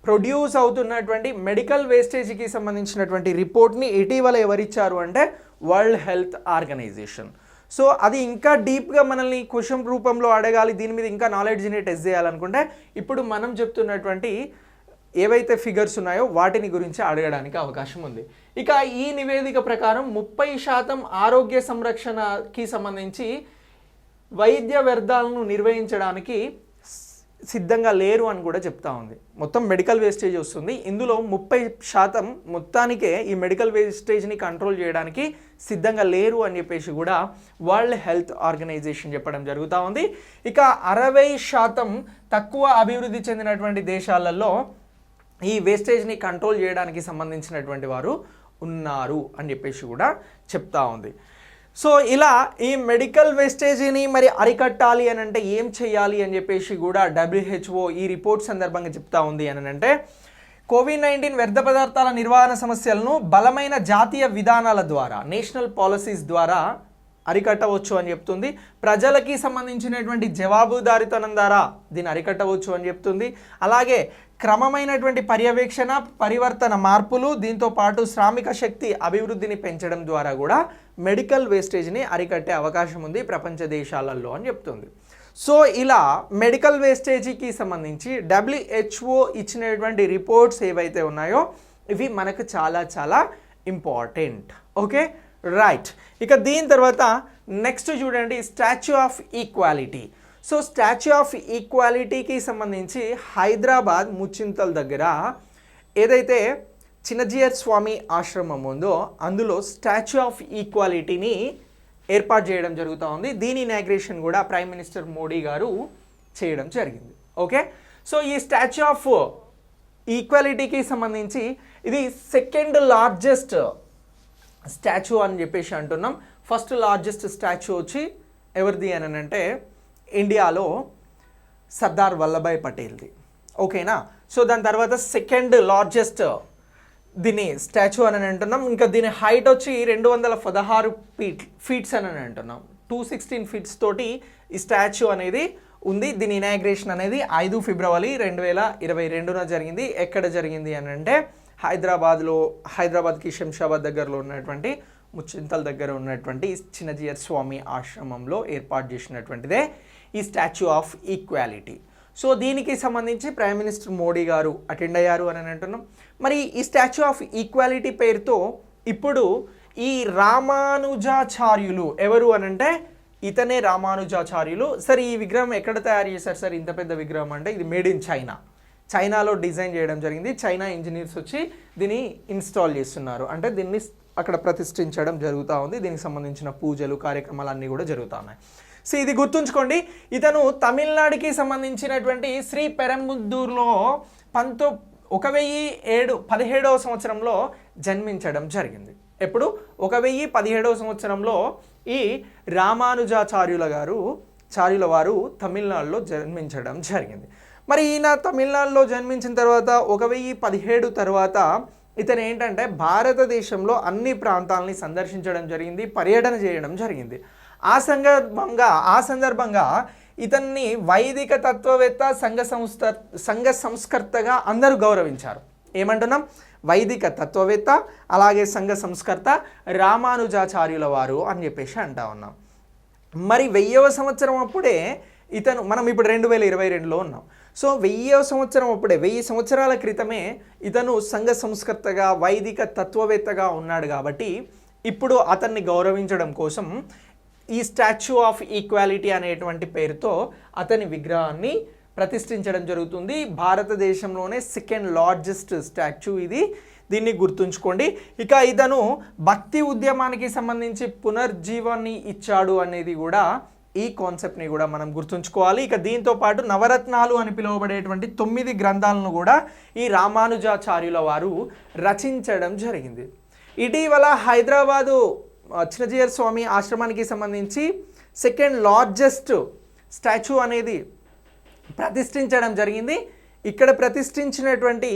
ప్రొడ్యూస్ అవుతున్నటువంటి మెడికల్ వేస్టేజ్కి సంబంధించినటువంటి రిపోర్ట్ని ఇటీవల ఎవరిచ్చారు అంటే వరల్డ్ హెల్త్ ఆర్గనైజేషన్. సో అది ఇంకా డీప్గా మనల్ని క్వశ్చన్ రూపంలో అడగాలి, దీని మీద ఇంకా నాలెడ్జ్ని టెస్ట్ చేయాలనుకుంటే ఇప్పుడు మనం చెప్తున్నటువంటి ఏవైతే ఫిగర్స్ ఉన్నాయో వాటిని గురించి అడగడానికి అవకాశం ఉంది. ఇక ఈ నివేదిక ప్రకారం 30% ఆరోగ్య సంరక్షణకి సంబంధించి వైద్య వ్యర్థాలను నిర్వహించడానికి సిద్ధంగా లేరు అని కూడా చెప్తా ఉంది. మొత్తం మెడికల్ వేస్టేజ్ వస్తుంది, ఇందులో 30% మొత్తానికే ఈ మెడికల్ వేస్టేజ్ని కంట్రోల్ చేయడానికి సిద్ధంగా లేరు అని చెప్పేసి కూడా వరల్డ్ హెల్త్ ఆర్గనైజేషన్ చెప్పడం జరుగుతూ ఉంది. ఇక 60% తక్కువ అభివృద్ధి చెందినటువంటి దేశాలలో ఈ వేస్టేజ్ని కంట్రోల్ చేయడానికి సంబంధించినటువంటి వారు ఉన్నారు అని చెప్పేసి కూడా చెప్తా ఉంది. సో ఇలా ఈ మెడికల్ వేస్టేజీని మరి అరికట్టాలి అని అంటే ఏం చేయాలి అని చెప్పేసి కూడా WHO ఈ రిపోర్ట్ సందర్భంగా చెప్తా ఉంది అని అంటే COVID-19 వ్యర్థ పదార్థాల నిర్వహణ సమస్యలను బలమైన జాతీయ విధానాల ద్వారా నేషనల్ పాలసీస్ ద్వారా అరికట్టవచ్చు అని చెప్తుంది. ప్రజలకి సంబంధించినటువంటి జవాబుదారీతనం ద్వారా దీన్ని అరికట్టవచ్చు అని చెప్తుంది. అలాగే క్రమమైనటువంటి పర్యవేక్షణ పరివర్తన మార్పులు దీంతో పాటు శ్రామిక శక్తి అభివృద్ధిని పెంచడం ద్వారా కూడా మెడికల్ వేస్టేజ్ని అరికట్టే అవకాశం ఉంది ప్రపంచ దేశాలలో అని చెప్తుంది. సో ఇలా మెడికల్ వేస్టేజీకి సంబంధించి WHO ఇచ్చినటువంటి రిపోర్ట్స్ ఏవైతే ఉన్నాయో ఇవి మనకు చాలా చాలా ఇంపార్టెంట్. Okay right. ఇక దీని తర్వాత నెక్స్ట్ చూడండి statue of equality. So statue of ఈక్వాలిటీకి సంబంధించి హైదరాబాద్ ముచ్చింతల్ దగ్గర ఏదైతే చిన్నజీయర్ స్వామి ఆశ్రమం ఉందో అందులో స్టాచ్యూ ఆఫ్ ఈక్వాలిటీని ఏర్పాటు చేయడం జరుగుతూ ఉంది. దీని ఇనాగ్రేషన్ కూడా ప్రైమ్ మినిస్టర్ మోడీ గారు చేయడం జరిగింది. ఓకే సో ఈ స్టాచ్యూ ఆఫ్ ఈక్వాలిటీకి సంబంధించి ఇది సెకండ్ లార్జెస్ట్ స్టాచ్యూ అని చెప్పేసి అంటున్నాం. ఫస్ట్ లార్జెస్ట్ స్టాచ్యూ వచ్చి ఎవరిది అని అంటే ఇండియాలో సర్దార్ వల్లభాయ్ పటేల్ది. ఓకేనా. సో దాని తర్వాత సెకండ్ లార్జెస్ట్ దీని స్టాచ్యూ అని అంటున్నాం. ఇంకా దీని హైట్ వచ్చి 216 ఫీట్స్ అని అంటున్నాం. 216 ఫీట్స్ తోటి ఈ స్టాచ్యూ అనేది ఉంది. దీని ఇనాగ్రేషన్ అనేది 5 ఫిబ్రవరి 2022 జరిగింది. ఎక్కడ జరిగింది అని అంటే హైదరాబాద్కి శంషాబాద్ దగ్గరలో ఉన్నటువంటి ముచ్చింతల్ దగ్గర ఉన్నటువంటి చిన్నజీయర్ స్వామి ఆశ్రమంలో ఏర్పాటు చేసినటువంటిదే ఈ స్టాచ్యూ ఆఫ్ ఈక్వాలిటీ. సో దీనికి సంబంధించి ప్రైమ్ మినిస్టర్ మోడీ గారు అటెండ్ అయ్యారు అని అంటున్నాం. మరి ఈ స్టాచ్యూ ఆఫ్ ఈక్వాలిటీ పేరుతో ఇప్పుడు ఈ రామానుజాచార్యులు ఎవరు అని అంటే ఇతనే రామానుజాచార్యులు. సార్ ఈ విగ్రహం ఎక్కడ తయారు చేశారు సార్ ఇంత పెద్ద విగ్రహం అంటే ఇది మేడ్ ఇన్ చైనాలో డిజైన్ చేయడం జరిగింది. చైనా ఇంజనీర్స్ వచ్చి దీన్ని ఇన్స్టాల్ చేస్తున్నారు, అంటే దీన్ని అక్కడ ప్రతిష్ఠించడం జరుగుతూ ఉంది. దీనికి సంబంధించిన పూజలు కార్యక్రమాలు అన్నీ కూడా జరుగుతూ ఉన్నాయి. సో ఇది గుర్తుంచుకోండి. ఇతను తమిళనాడుకి సంబంధించినటువంటి శ్రీ పెరంబుద్దూరులో 1717వ సంవత్సరంలో జన్మించడం జరిగింది. ఎప్పుడు 1017వ సంవత్సరంలో ఈ రామానుజాచార్యుల వారు తమిళనాడులో జన్మించడం జరిగింది. మరి ఈయన తమిళనాడులో జన్మించిన తర్వాత 1017 తర్వాత ఇతను ఏంటంటే భారతదేశంలో అన్ని ప్రాంతాలని సందర్శించడం జరిగింది, పర్యటన చేయడం జరిగింది. ఆ సందర్భంగా ఇతన్ని వైదిక తత్వవేత్త సంఘ సంస్కర్తగా అందరూ గౌరవించారు. ఏమంటున్నాం? వైదిక తత్వవేత్త అలాగే సంఘ సంస్కర్త రామానుజాచార్యుల వారు అని చెప్పేసి అంటా ఉన్నాం. మరి 1000వ సంవత్సరం అప్పుడే ఇతను, మనం ఇప్పుడు 2022లో ఉన్నాం. సో 1000వ సంవత్సరం అప్పుడే 1000 సంవత్సరాల క్రితమే ఇతను సంఘ సంస్కర్తగా వైదిక తత్వవేత్తగా ఉన్నాడు. కాబట్టి ఇప్పుడు అతన్ని గౌరవించడం కోసం ఈ స్టాచ్యూ ఆఫ్ ఈక్వాలిటీ అనేటువంటి పేరుతో అతని విగ్రహాన్ని ప్రతిష్ఠించడం జరుగుతుంది. భారతదేశంలోనే సెకండ్ లార్జెస్ట్ స్టాచ్యూ ఇది, దీన్ని గుర్తుంచుకోండి. ఇక ఇతను భక్తి ఉద్యమానికి సంబంధించి పునర్జీవాన్ని ఇచ్చాడు అనేది కూడా ఈ కాన్సెప్ట్ని కూడా మనం గుర్తుంచుకోవాలి. ఇక దీంతో పాటు నవరత్నాలు అని పిలువబడేటువంటి 9 గ్రంథాలను కూడా ఈ రామానుజాచార్యుల వారు రచించడం జరిగింది. ఇటీవల హైదరాబాదు చిన్నజీయర్ స్వామి ఆశ్రమానికి సంబంధించి సెకండ్ లార్జెస్ట్ స్టాచ్యూ అనేది ప్రతిష్ఠించడం జరిగింది. ఇక్కడ ప్రతిష్ఠించినటువంటి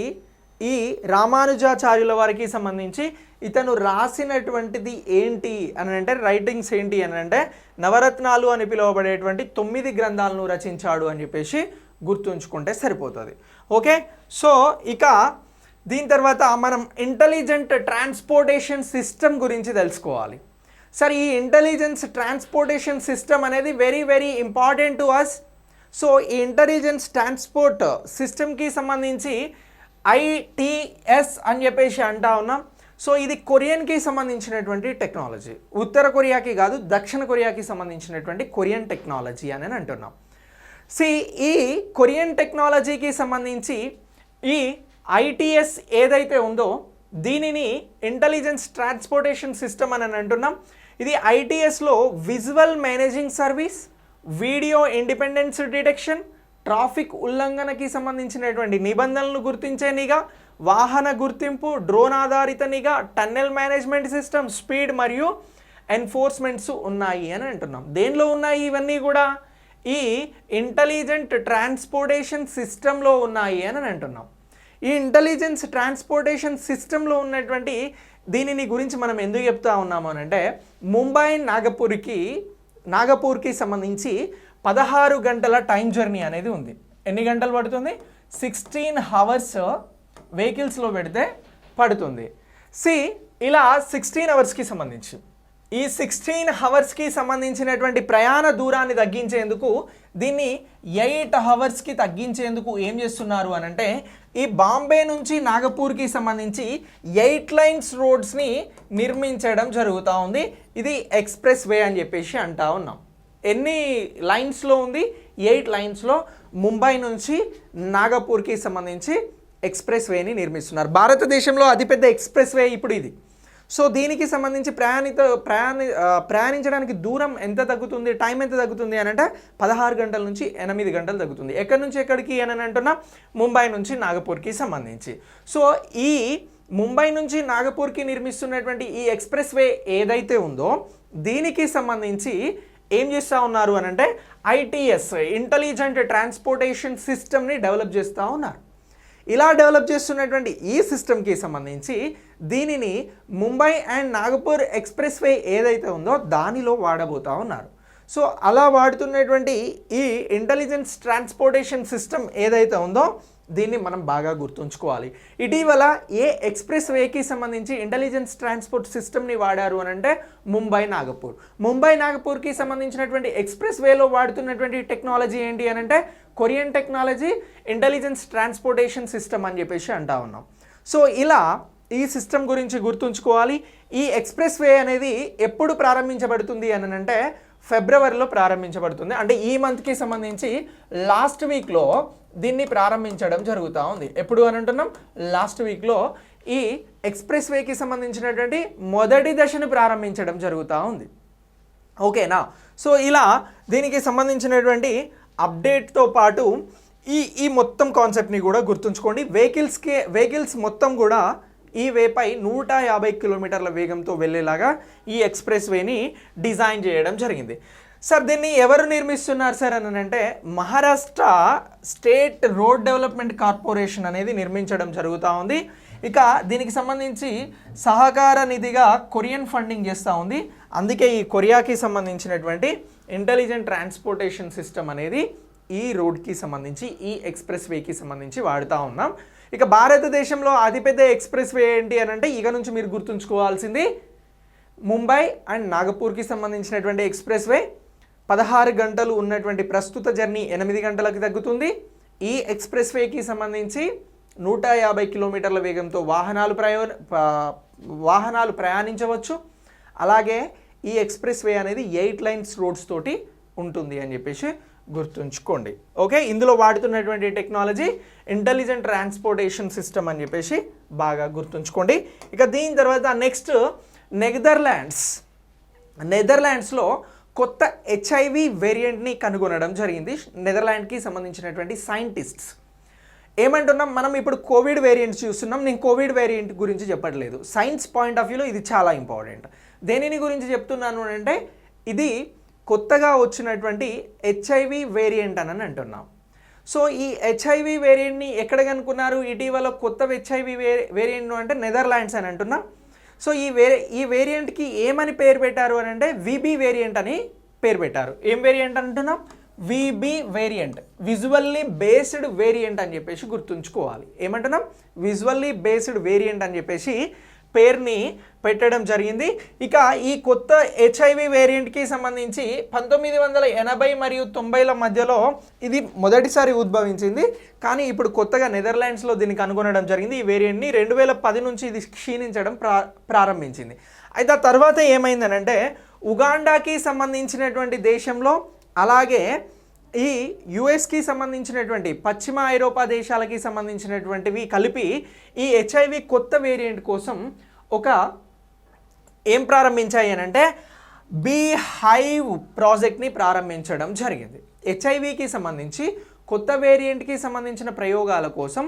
ఈ రామానుజాచార్యుల వారికి సంబంధించి ఇతను రాసినటువంటిది ఏంటి అని అంటే, రైటింగ్స్ ఏంటి అని అంటే నవరత్నాలు అని పిలువబడేటువంటి 9 గ్రంథాలను రచించాడు అని చెప్పేసి గుర్తుంచుకుంటే సరిపోతుంది. ఓకే. సో ఇక దీని తర్వాత మనం ఇంటెలిజెంట్ ట్రాన్స్పోర్టేషన్ సిస్టమ్ గురించి తెలుసుకోవాలి. సార్ ఈ ఇంటెలిజెన్స్ ట్రాన్స్పోర్టేషన్ సిస్టమ్ అనేది very very important to us. So ఈ ఇంటెలిజెన్స్ ట్రాన్స్పోర్ట్ సిస్టమ్కి సంబంధించి ITS అని చెప్పేసి అంటా ఉన్నాం. సో ఇది కొరియన్కి సంబంధించినటువంటి టెక్నాలజీ, ఉత్తర కొరియాకి కాదు దక్షిణ కొరియాకి సంబంధించినటువంటి కొరియన్ టెక్నాలజీ అని అంటున్నాం. ఈ కొరియన్ టెక్నాలజీకి సంబంధించి ఈ ITS ఏదైతే ఉందో దీనిని ఇంటెలిజెన్స్ ట్రాన్స్పోర్టేషన్ సిస్టమ్ అని అంటున్నాం. ఇది ITSలో visual managing service, video independence detection, traffic ఉల్లంఘనకి సంబంధించినటువంటి నిబంధనలను గుర్తించే నిఘా, వాహన గుర్తింపు, డ్రోన్ ఆధారిత నిఘా, టన్నెల్ మేనేజ్మెంట్ సిస్టమ్, స్పీడ్ మరియు ఎన్ఫోర్స్మెంట్స్ ఉన్నాయి అని అంటున్నాం. దేనిలో ఉన్నాయి ఇవన్నీ కూడా? ఈ ఇంటెలిజెంట్ ట్రాన్స్పోర్టేషన్ సిస్టంలో ఉన్నాయి అని అంటున్నాం. ఈ ఇంటెలిజెన్స్ ట్రాన్స్పోర్టేషన్ సిస్టంలో ఉన్నటువంటి దీనిని గురించి మనం ఎందుకు చెప్తా ఉన్నాము అని అంటే, ముంబై నాగపూర్కి సంబంధించి 16 గంటల టైం జర్నీ అనేది ఉంది. ఎన్ని గంటలు పడుతుంది? 16 hours వెహికల్స్లో పెడితే పడుతుంది. ఇలా 16 అవర్స్కి సంబంధించి ఈ 16 అవర్స్కి సంబంధించినటువంటి ప్రయాణ దూరాన్ని తగ్గించేందుకు, దీన్ని 8 అవర్స్కి తగ్గించేందుకు ఏం చేస్తున్నారు అని అంటే, ఈ బాంబే నుంచి నాగపూర్కి సంబంధించి 8 లైన్స్ రోడ్స్ని నిర్మించడం జరుగుతూ ఉంది. ఇది ఎక్స్ప్రెస్ వే అని చెప్పేసి అంటా ఉన్నాం. ఎన్ని లైన్స్లో ఉంది? 8 లైన్స్లో ముంబై నుంచి నాగపూర్కి సంబంధించి ఎక్స్ప్రెస్ వేని నిర్మిస్తున్నారు. భారతదేశంలో అతిపెద్ద ఎక్స్ప్రెస్ వే ఇప్పుడు ఇది. సో దీనికి సంబంధించి ప్రయాణించడానికి దూరం ఎంత తగ్గుతుంది, టైం ఎంత తగ్గుతుంది అని అంటే 16 గంటల నుంచి 8 గంటలు తగ్గుతుంది. ఎక్కడి నుంచి ఎక్కడికి అని అంటున్నా? ముంబై నుంచి నాగపూర్కి సంబంధించి. సో ఈ ముంబై నుంచి నాగపూర్కి నిర్మిస్తున్నటువంటి ఈ ఎక్స్ప్రెస్ వే ఏదైతే ఉందో దీనికి సంబంధించి ఏం చేస్తూ ఉన్నారు అని అంటే, ఐటీఎస్ ఇంటెలిజెంట్ ట్రాన్స్పోర్టేషన్ సిస్టమ్ని డెవలప్ చేస్తూ ఉన్నారు. ఇలా డెవలప్ చేస్తున్నటువంటి ఈ సిస్టమ్కి సంబంధించి దీనిని Mumbai and Nagpur express way ఏదైతే ఉందో దానిలో వాడబోతూ ఉన్నారు. సో అలా వాడుతున్నటువంటి ఈ ఇంటెలిజెన్స్ ట్రాన్స్పోర్టేషన్ సిస్టమ్ ఏదైతే ఉందో దీన్ని మనం బాగా గుర్తుంచుకోవాలి. ఇటీవల ఏ ఎక్స్ప్రెస్ వేకి సంబంధించి ఇంటెలిజెన్స్ ట్రాన్స్పోర్ట్ సిస్టమ్ని వాడారు అని అంటే ముంబై నాగపూర్కి సంబంధించినటువంటి ఎక్స్ప్రెస్ వేలో వాడుతున్నటువంటి టెక్నాలజీ ఏంటి అని అంటే Korean technology intelligence transportation system అని చెప్పేసి అంటా ఉన్నాం. సో ఇలా ఈ సిస్టమ్ గురించి గుర్తుంచుకోవాలి. ఈ ఎక్స్ప్రెస్ వే అనేది ఎప్పుడు ప్రారంభించబడుతుంది అని అంటే ఫిబ్రవరిలో ప్రారంభించబడుతుంది. అంటే ఈ మంత్కి సంబంధించి లాస్ట్ వీక్లో దీన్ని ప్రారంభించడం జరుగుతూ ఉంది. ఎప్పుడు అని అంటున్నాం? లాస్ట్ వీక్లో ఈ ఎక్స్ప్రెస్ వేకి సంబంధించినటువంటి మొదటి దశను ప్రారంభించడం జరుగుతూ ఉంది. ఓకేనా? సో ఇలా దీనికి సంబంధించినటువంటి అప్డేట్తో పాటు ఈ మొత్తం కాన్సెప్ట్ని కూడా గుర్తుంచుకోండి. వెహికల్స్ మొత్తం కూడా ఈ వేపై 150 కిలోమీటర్ల వేగంతో వెళ్ళేలాగా ఈ ఎక్స్ప్రెస్ వేని డిజైన్ చేయడం జరిగింది. సార్ దీన్ని ఎవరు నిర్మిస్తున్నారు సార్ అని అంటే Maharashtra state road development corporation అనేది నిర్మించడం జరుగుతూ ఉంది. ఇక దీనికి సంబంధించి సహకార నిధిగా కొరియన్ ఫండింగ్ చేస్తూ ఉంది. అందుకే ఈ కొరియాకి సంబంధించినటువంటి ఇంటెలిజెంట్ ట్రాన్స్పోర్టేషన్ సిస్టమ్ అనేది ఈ రోడ్కి సంబంధించి ఈ ఎక్స్ప్రెస్ వేకి సంబంధించి వాడుతూ ఉన్నాం. ఇక భారతదేశంలో అతిపెద్ద ఎక్స్ప్రెస్ వే ఏంటి అని అంటే ఇక నుంచి మీరు గుర్తుంచుకోవాల్సింది ముంబై అండ్ నాగపూర్కి సంబంధించినటువంటి ఎక్స్ప్రెస్ వే 16 గంటలు ఉన్నటువంటి ప్రస్తుత జర్నీ 8 గంటలకు తగ్గుతుంది. ఈ ఎక్స్ప్రెస్ వేకి సంబంధించి 150 కిలోమీటర్ల వేగంతో వాహనాలు ప్రయాణించవచ్చు. అలాగే ఈ ఎక్స్ప్రెస్ వే అనేది 8 లైన్స్ రోడ్స్ తోటి ఉంటుంది అని చెప్పేసి గుర్తుంచుకోండి. ఓకే, ఇందులో వాడుతున్నటువంటి టెక్నాలజీ ఇంటెలిజెంట్ ట్రాన్స్పోర్టేషన్ సిస్టమ్ అని చెప్పేసి బాగా గుర్తుంచుకోండి. ఇక దీని తర్వాత నెక్స్ట్ నెదర్లాండ్స్లో కొత్త హెచ్ఐవి వేరియంట్ని కనుగొనడం జరిగింది. నెదర్లాండ్కి సంబంధించినటువంటి సైంటిస్ట్స్ ఏమంటున్నాం, మనం ఇప్పుడు కోవిడ్ వేరియంట్స్ చూస్తున్నాం. నేను కోవిడ్ వేరియంట్ గురించి చెప్పట్లేదు, సైన్స్ పాయింట్ ఆఫ్ వ్యూలో ఇది చాలా ఇంపార్టెంట్. దేనిని గురించి చెప్తున్నాను అంటే ఇది కొత్తగా వచ్చినటువంటి హెచ్ఐవి వేరియంట్ అని అంటున్నాం. సో ఈ హెచ్ఐవి వేరియంట్ని ఎక్కడ కనుక్కున్నారు? ఇటీవల కొత్త హెచ్ఐవి వేరియంట్ అంటే నెదర్లాండ్స్ అని అంటున్నాం. సో ఈ వేరియంట్కి ఏమని పేరు పెట్టారు అని అంటే విబి వేరియంట్ అని పేరు పెట్టారు. ఏం వేరియంట్ అంటున్నాం? VB variant, visually based variant అని చెప్పేసి గుర్తుంచుకోవాలి. ఏమంటున్నాం? విజువల్లీ బేస్డ్ వేరియంట్ అని చెప్పేసి పేరుని పెట్టడం జరిగింది. ఇక ఈ కొత్త హెచ్ఐవి వేరియంట్కి సంబంధించి 1980 మరియు 90ల మధ్యలో ఇది మొదటిసారి ఉద్భవించింది. కానీ ఇప్పుడు కొత్తగా నెదర్లాండ్స్లో దీన్ని కనుగొనడం జరిగింది. ఈ వేరియంట్ని 2010 నుంచి ఇది క్షీణించడం ప్రారంభించింది. అయితే ఆ తర్వాత ఏమైందనంటే ఉగాండాకి సంబంధించినటువంటి దేశంలో, అలాగే ఈ యుఎస్కి సంబంధించినటువంటి పశ్చిమ ఐరోపా దేశాలకి సంబంధించినటువంటివి కలిపి ఈ హెచ్ఐవి కొత్త వేరియంట్ కోసం ఏం ప్రారంభించాయి అని అంటే బీహైవ్ ప్రాజెక్ట్ని ప్రారంభించడం జరిగింది. హెచ్ఐవికి సంబంధించి కొత్త వేరియంట్కి సంబంధించిన ప్రయోగాల కోసం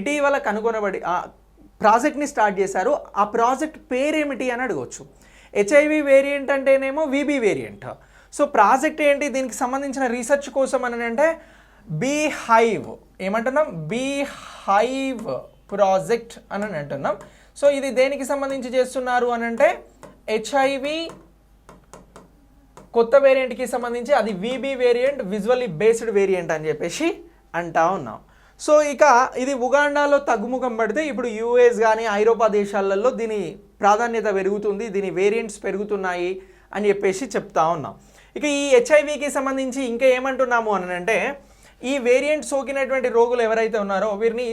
ఇటీవల కనుగొనబడి ప్రాజెక్ట్ని స్టార్ట్ చేశారు. ఆ ప్రాజెక్ట్ పేరేమిటి అని అడగవచ్చు. హెచ్ఐవి వేరియంట్ అంటేనేమో విబి వేరియంట్. సో ప్రాజెక్ట్ ఏంటి, దీనికి సంబంధించిన రీసెర్చ్ కోసం అని అంటే బీహైవ్, ఏమంటున్నాం, బీహైవ్ ప్రాజెక్ట్ అని అంటున్నాం. సో ఇది దేనికి సంబంధించి చేస్తున్నారు అని అంటే హెచ్ఐవి కొత్త వేరియంట్కి సంబంధించి, అది VB variant, visually based variant అని చెప్పేసి అంటా ఉన్నాం. సో ఇక ఇది ఉగాండాలో తగ్గుముఖం పడితే ఇప్పుడు యూఎస్ కానీ ఐరోపా దేశాలలో దీని ప్రాధాన్యత పెరుగుతుంది, దీని వేరియంట్స్ పెరుగుతున్నాయి అని చెప్పేసి చెప్తా ఉన్నాం. ఇక ఈ హెచ్ఐవికి సంబంధించి ఇంకా ఏమంటున్నాము అని అంటే ఈ వేరియంట్ సోకినటువంటి రోగులు ఎవరైతే ఉన్నారో వీరిని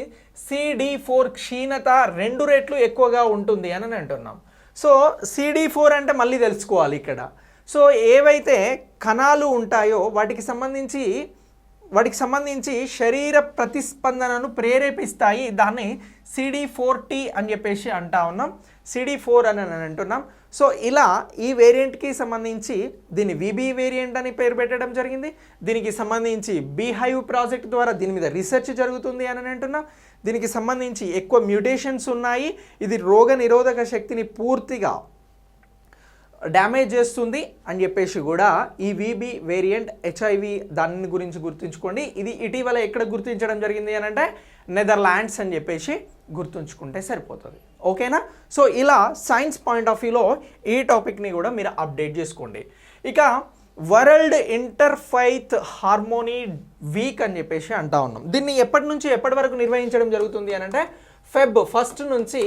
CD4 క్షీణత 2 రెట్లు ఎక్కువగా ఉంటుంది అని అంటున్నాం. సో CD4 అంటే మళ్ళీ తెలుసుకోవాలి ఇక్కడ. సో ఏవైతే కణాలు ఉంటాయో వాటికి సంబంధించి శరీర ప్రతిస్పందనను ప్రేరేపిస్తాయి, దాన్ని CD4T అని చెప్పేసి అంటా ఉన్నాం, CD4 అని అంటున్నాం. సో ఇలా ఈ వేరియంట్కి సంబంధించి దీన్ని విబి వేరియంట్ అని పేరు పెట్టడం జరిగింది. దీనికి సంబంధించి బీహైవ్ ప్రాజెక్ట్ ద్వారా దీని మీద రీసెర్చ్ జరుగుతుంది అని అంటున్నాం. దీనికి సంబంధించి ఎక్కువ మ్యూటేషన్స్ ఉన్నాయి, ఇది రోగ నిరోధక శక్తిని పూర్తిగా డ్యామేజ్ చేస్తుంది అని చెప్పేసి కూడా ఈ విబి వేరియంట్ హెచ్ఐవి దాని గురించి గుర్తుంచుకోండి. ఇది ఇటీవల ఎక్కడ గుర్తించడం జరిగింది అని అంటే నెదర్లాండ్స్ అని చెప్పేసి గుర్తుంచుకుంటే సరిపోతుంది. ఓకేనా? సో ఇలా సైన్స్ పాయింట్ ఆఫ్ వ్యూలో ఈ టాపిక్ని కూడా మీరు అప్డేట్ చేసుకోండి. ఇక వరల్డ్ ఇంటర్ఫెయిత్ హార్మోనీ వీక్ అని చెప్పేసి అంటా ఉన్నాం. దీన్ని ఎప్పటి నుంచి ఎప్పటి వరకు నిర్వహించడం జరుగుతుంది అని అంటే Feb 1 నుంచి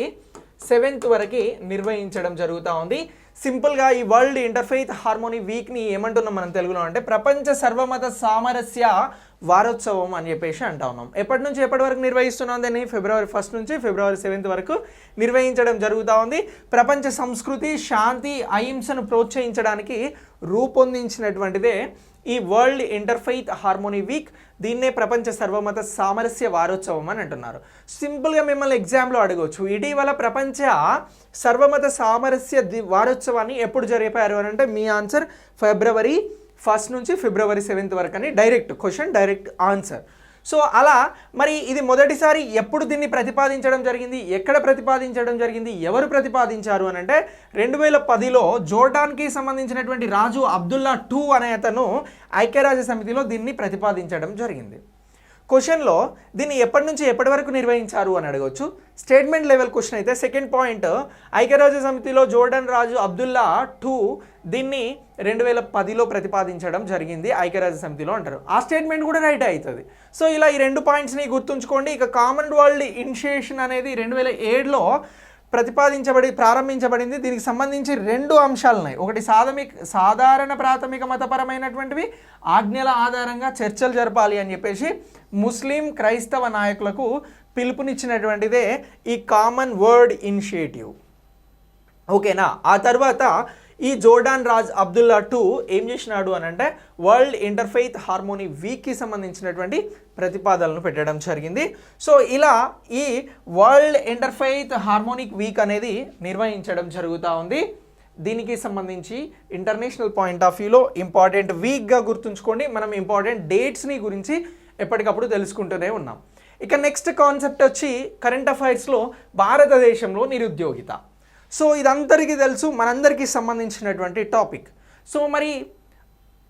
7th వరకు నిర్వహించడం జరుగుతూ ఉంది. సింపుల్గా ఈ వరల్డ్ ఇంటర్ఫెయిత్ హార్మోనీ వీక్ని ఏమంటున్నాం మనం తెలుగులో అంటే ప్రపంచ సర్వమత సామరస్య వారోత్సవం అని చెప్పేసి అంటా ఉన్నాం. ఎప్పటి నుంచి ఎప్పటి వరకు నిర్వహిస్తున్నాం దాన్ని? February 1 నుంచి February 7th వరకు నిర్వహించడం జరుగుతూ ఉంది. ప్రపంచ సంస్కృతి, శాంతి, అహింసను ప్రోత్సహించడానికి రూపొందించినటువంటిదే ఈ వరల్డ్ ఇంటర్ఫెయిత్ హార్మోనీ వీక్. దీన్నే ప్రపంచ సర్వమత సామరస్య వారోత్సవం అని అంటున్నారు. సింపుల్గా మిమ్మల్ని ఎగ్జామ్లో అడగవచ్చు, ఇటీవల ప్రపంచ సర్వమత సామరస్య వారోత్సవాన్ని ఎప్పుడు జరిపారు అని అంటే మీ ఆన్సర్ February 1 నుంచి February 7th వరకు అని direct question, direct answer. So అలా మరి ఇది మొదటిసారి ఎప్పుడు దీన్ని ప్రతిపాదించడం జరిగింది, ఎక్కడ ప్రతిపాదించడం జరిగింది, ఎవరు ప్రతిపాదించారు అని అంటే 2010లో జోర్డాన్కి సంబంధించినటువంటి రాజు అబ్దుల్లా II అనే అతను ఐక్యరాజ్య సమితిలో దీన్ని ప్రతిపాదించడం జరిగింది. క్వశ్చన్లో దీన్ని ఎప్పటి నుంచి ఎప్పటి వరకు నిర్వహించారు అని అడగవచ్చు. స్టేట్మెంట్ లెవెల్ క్వశ్చన్ అయితే సెకండ్ పాయింట్, ఐక్యరాజ్య సమితిలో జోర్డన్ రాజు అబ్దుల్లా II దీన్ని 2010లో ప్రతిపాదించడం జరిగింది ఐక్యరాజ్య సమితిలో అంటారు. ఆ స్టేట్మెంట్ కూడా రైట్ అవుతుంది. సో ఇలా ఈ 2 పాయింట్స్ని గుర్తుంచుకోండి. ఇక కామన్వెల్త్ ఇనిషియేషన్ అనేది 2007లో ప్రారంభించబడింది. దీనికి సంబంధించి 2 అంశాలు ఉన్నాయి. ఒకటి సాధారణ ప్రాథమిక మతపరమైనటువంటివి, ఆజ్ఞల ఆధారంగా చర్చలు జరపాలి అని చెప్పేసి ముస్లిం క్రైస్తవ నాయకులకు పిలుపునిచ్చినటువంటిదే ఈ కామన్వెల్త్ ఇనిషియేటివ్. ఓకేనా? ఆ తర్వాత ఈ జోర్డాన్ రాజ్ అబ్దుల్లా II ఏం చేసినాడు అని అంటే వరల్డ్ ఇంటర్ఫెయిత్ హార్మోనీ వీక్కి సంబంధించినటువంటి ప్రతిపాదనలు పెట్టడం జరిగింది. సో ఇలా ఈ వరల్డ్ ఇంటర్ఫెయిత్ హార్మోనిక్ వీక్ అనేది నిర్వహించడం జరుగుతూ ఉంది. దీనికి సంబంధించి ఇంటర్నేషనల్ పాయింట్ ఆఫ్ వ్యూలో ఇంపార్టెంట్ వీక్గా గుర్తుంచుకోండి. మనం ఇంపార్టెంట్ డేట్స్ని గురించి ఎప్పటికప్పుడు తెలుసుకుంటూనే ఉన్నాం. ఇక నెక్స్ట్ కాన్సెప్ట్ వచ్చి కరెంట్ అఫైర్స్లో భారతదేశంలో నిరుద్యోగిత. సో ఇదందరికీ తెలుసు, మనందరికీ సంబంధించినటువంటి టాపిక్. సో మరి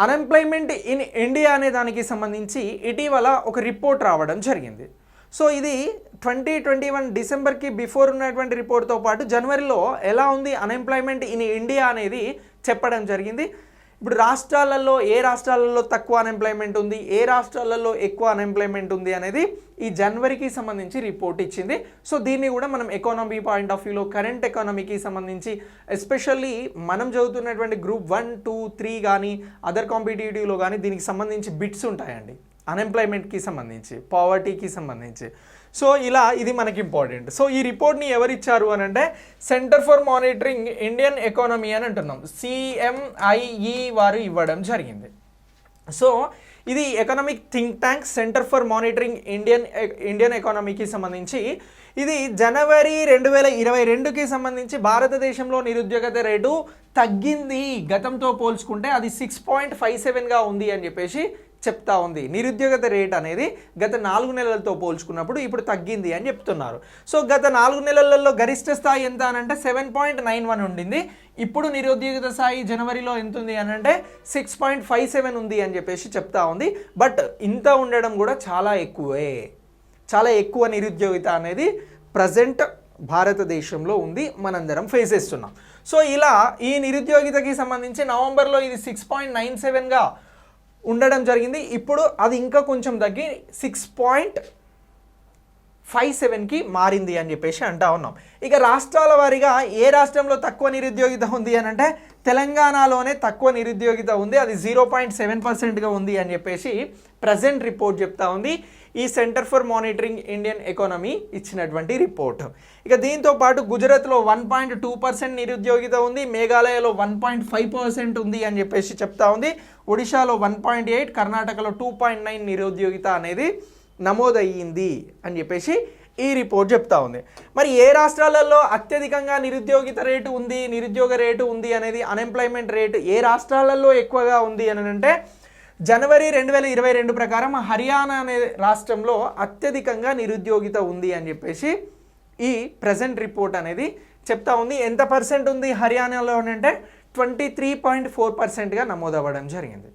అన్ఎంప్లాయ్మెంట్ ఇన్ ఇండియా అనే దానికి సంబంధించి ఇటీవల ఒక రిపోర్ట్ రావడం జరిగింది. సో ఇది 2021 డిసెంబర్కి బిఫోర్ ఉన్నటువంటి రిపోర్ట్తో పాటు జనవరిలో ఎలా ఉంది అన్ఎంప్లాయ్మెంట్ ఇన్ ఇండియా అనేది చెప్పడం జరిగింది. ఇప్పుడు రాష్ట్రాలలో ఏ రాష్ట్రాలలో తక్కువ అన్ఎంప్లాయ్మెంట్ ఉంది, ఏ రాష్ట్రాలలో ఎక్కువ అన్ఎంప్లాయ్మెంట్ ఉంది అనేది ఈ జనవరికి సంబంధించి రిపోర్ట్ ఇచ్చింది. సో దీన్ని కూడా మనం ఎకానమీ పాయింట్ ఆఫ్ వ్యూలో కరెంట్ ఎకానమీకి సంబంధించి ఎస్పెషల్లీ మనం చదువుతున్నటువంటి గ్రూప్ 1, 2, 3 కానీ అదర్ కాంపిటేటివ్లో కానీ దీనికి సంబంధించి బిట్స్ ఉంటాయండి, అన్ఎంప్లాయ్మెంట్కి సంబంధించి, పావర్టీకి సంబంధించి. సో ఇలా ఇది మనకి ఇంపార్టెంట్. సో ఈ రిపోర్ట్ని ఎవరు ఇచ్చారు అని అంటే centre for monitoring Indian economy అని అంటున్నాం, CMIE వారు ఇవ్వడం జరిగింది. సో ఇది economic think tank centre for monitoring Indian ఎకానమీకి సంబంధించి ఇది జనవరి 2022కి సంబంధించి భారతదేశంలో నిరుద్యోగత రేటు తగ్గింది, గతంతో పోల్చుకుంటే అది 6.57గా ఉంది అని చెప్పేసి చెప్తా ఉంది. నిరుద్యోగత రేట్ అనేది గత 4 నెలలతో పోల్చుకున్నప్పుడు ఇప్పుడు తగ్గింది అని చెప్తున్నారు. సో గత 4 నెలలలో గరిష్ట స్థాయి ఎంత అని అంటే 7.91 ఉండింది. ఇప్పుడు నిరుద్యోగత స్థాయి జనవరిలో ఎంత ఉంది అని అంటే 6.57 ఉంది అని చెప్పేసి చెప్తా ఉంది. బట్ ఇంత ఉండడం కూడా చాలా ఎక్కువ నిరుద్యోగిత అనేది ప్రజెంట్ భారతదేశంలో ఉంది, మనందరం ఫేస్ చేస్తున్నాం. సో ఇలా ఈ నిరుద్యోగితకి సంబంధించి నవంబర్లో ఇది 6.97గా ఉండడం జరిగింది. ఇప్పుడు అది ఇంకా కొంచెం తగ్గి 6.57కి మారింది అని చెప్పేసి అంటా ఉన్నాం. ఇక రాష్ట్రాల వారీగా ఏ రాష్ట్రంలో తక్కువ నిరుద్యోగిత ఉంది అని అంటే తెలంగాణలోనే తక్కువ నిరుద్యోగిత ఉంది, అది 0.7%గా ఉంది అని చెప్పేసి ప్రజెంట్ రిపోర్ట్ చెప్తా ఉంది ఈ centre for monitoring Indian economy ఇచ్చినటువంటి రిపోర్ట్. ఇక దీంతో పాటు గుజరాత్లో 1.2% నిరుద్యోగిత ఉంది, మేఘాలయలో 1.5% ఉంది అని చెప్పేసి చెప్తా ఉంది, ఒడిశాలో 1.8, కర్ణాటకలో 2.9 నిరుద్యోగిత అనేది నమోదయ్యింది అని చెప్పేసి ఈ రిపోర్ట్ చెప్తా ఉంది. మరి ఏ రాష్ట్రాలలో అత్యధికంగా నిరుద్యోగ రేటు ఉంది అనేది, అన్ఎంప్లాయ్మెంట్ రేటు ఏ రాష్ట్రాలలో ఎక్కువగా ఉంది అని అంటే జనవరి 2022 ప్రకారం హర్యానా అనే రాష్ట్రంలో అత్యధికంగా నిరుద్యోగిత ఉంది అని చెప్పేసి ఈ ప్రజెంట్ రిపోర్ట్ అనేది చెప్తా ఉంది. ఎంత పర్సెంట్ ఉంది హర్యానాలో అంటే 23.4%గా నమోదవ్వడం జరిగింది.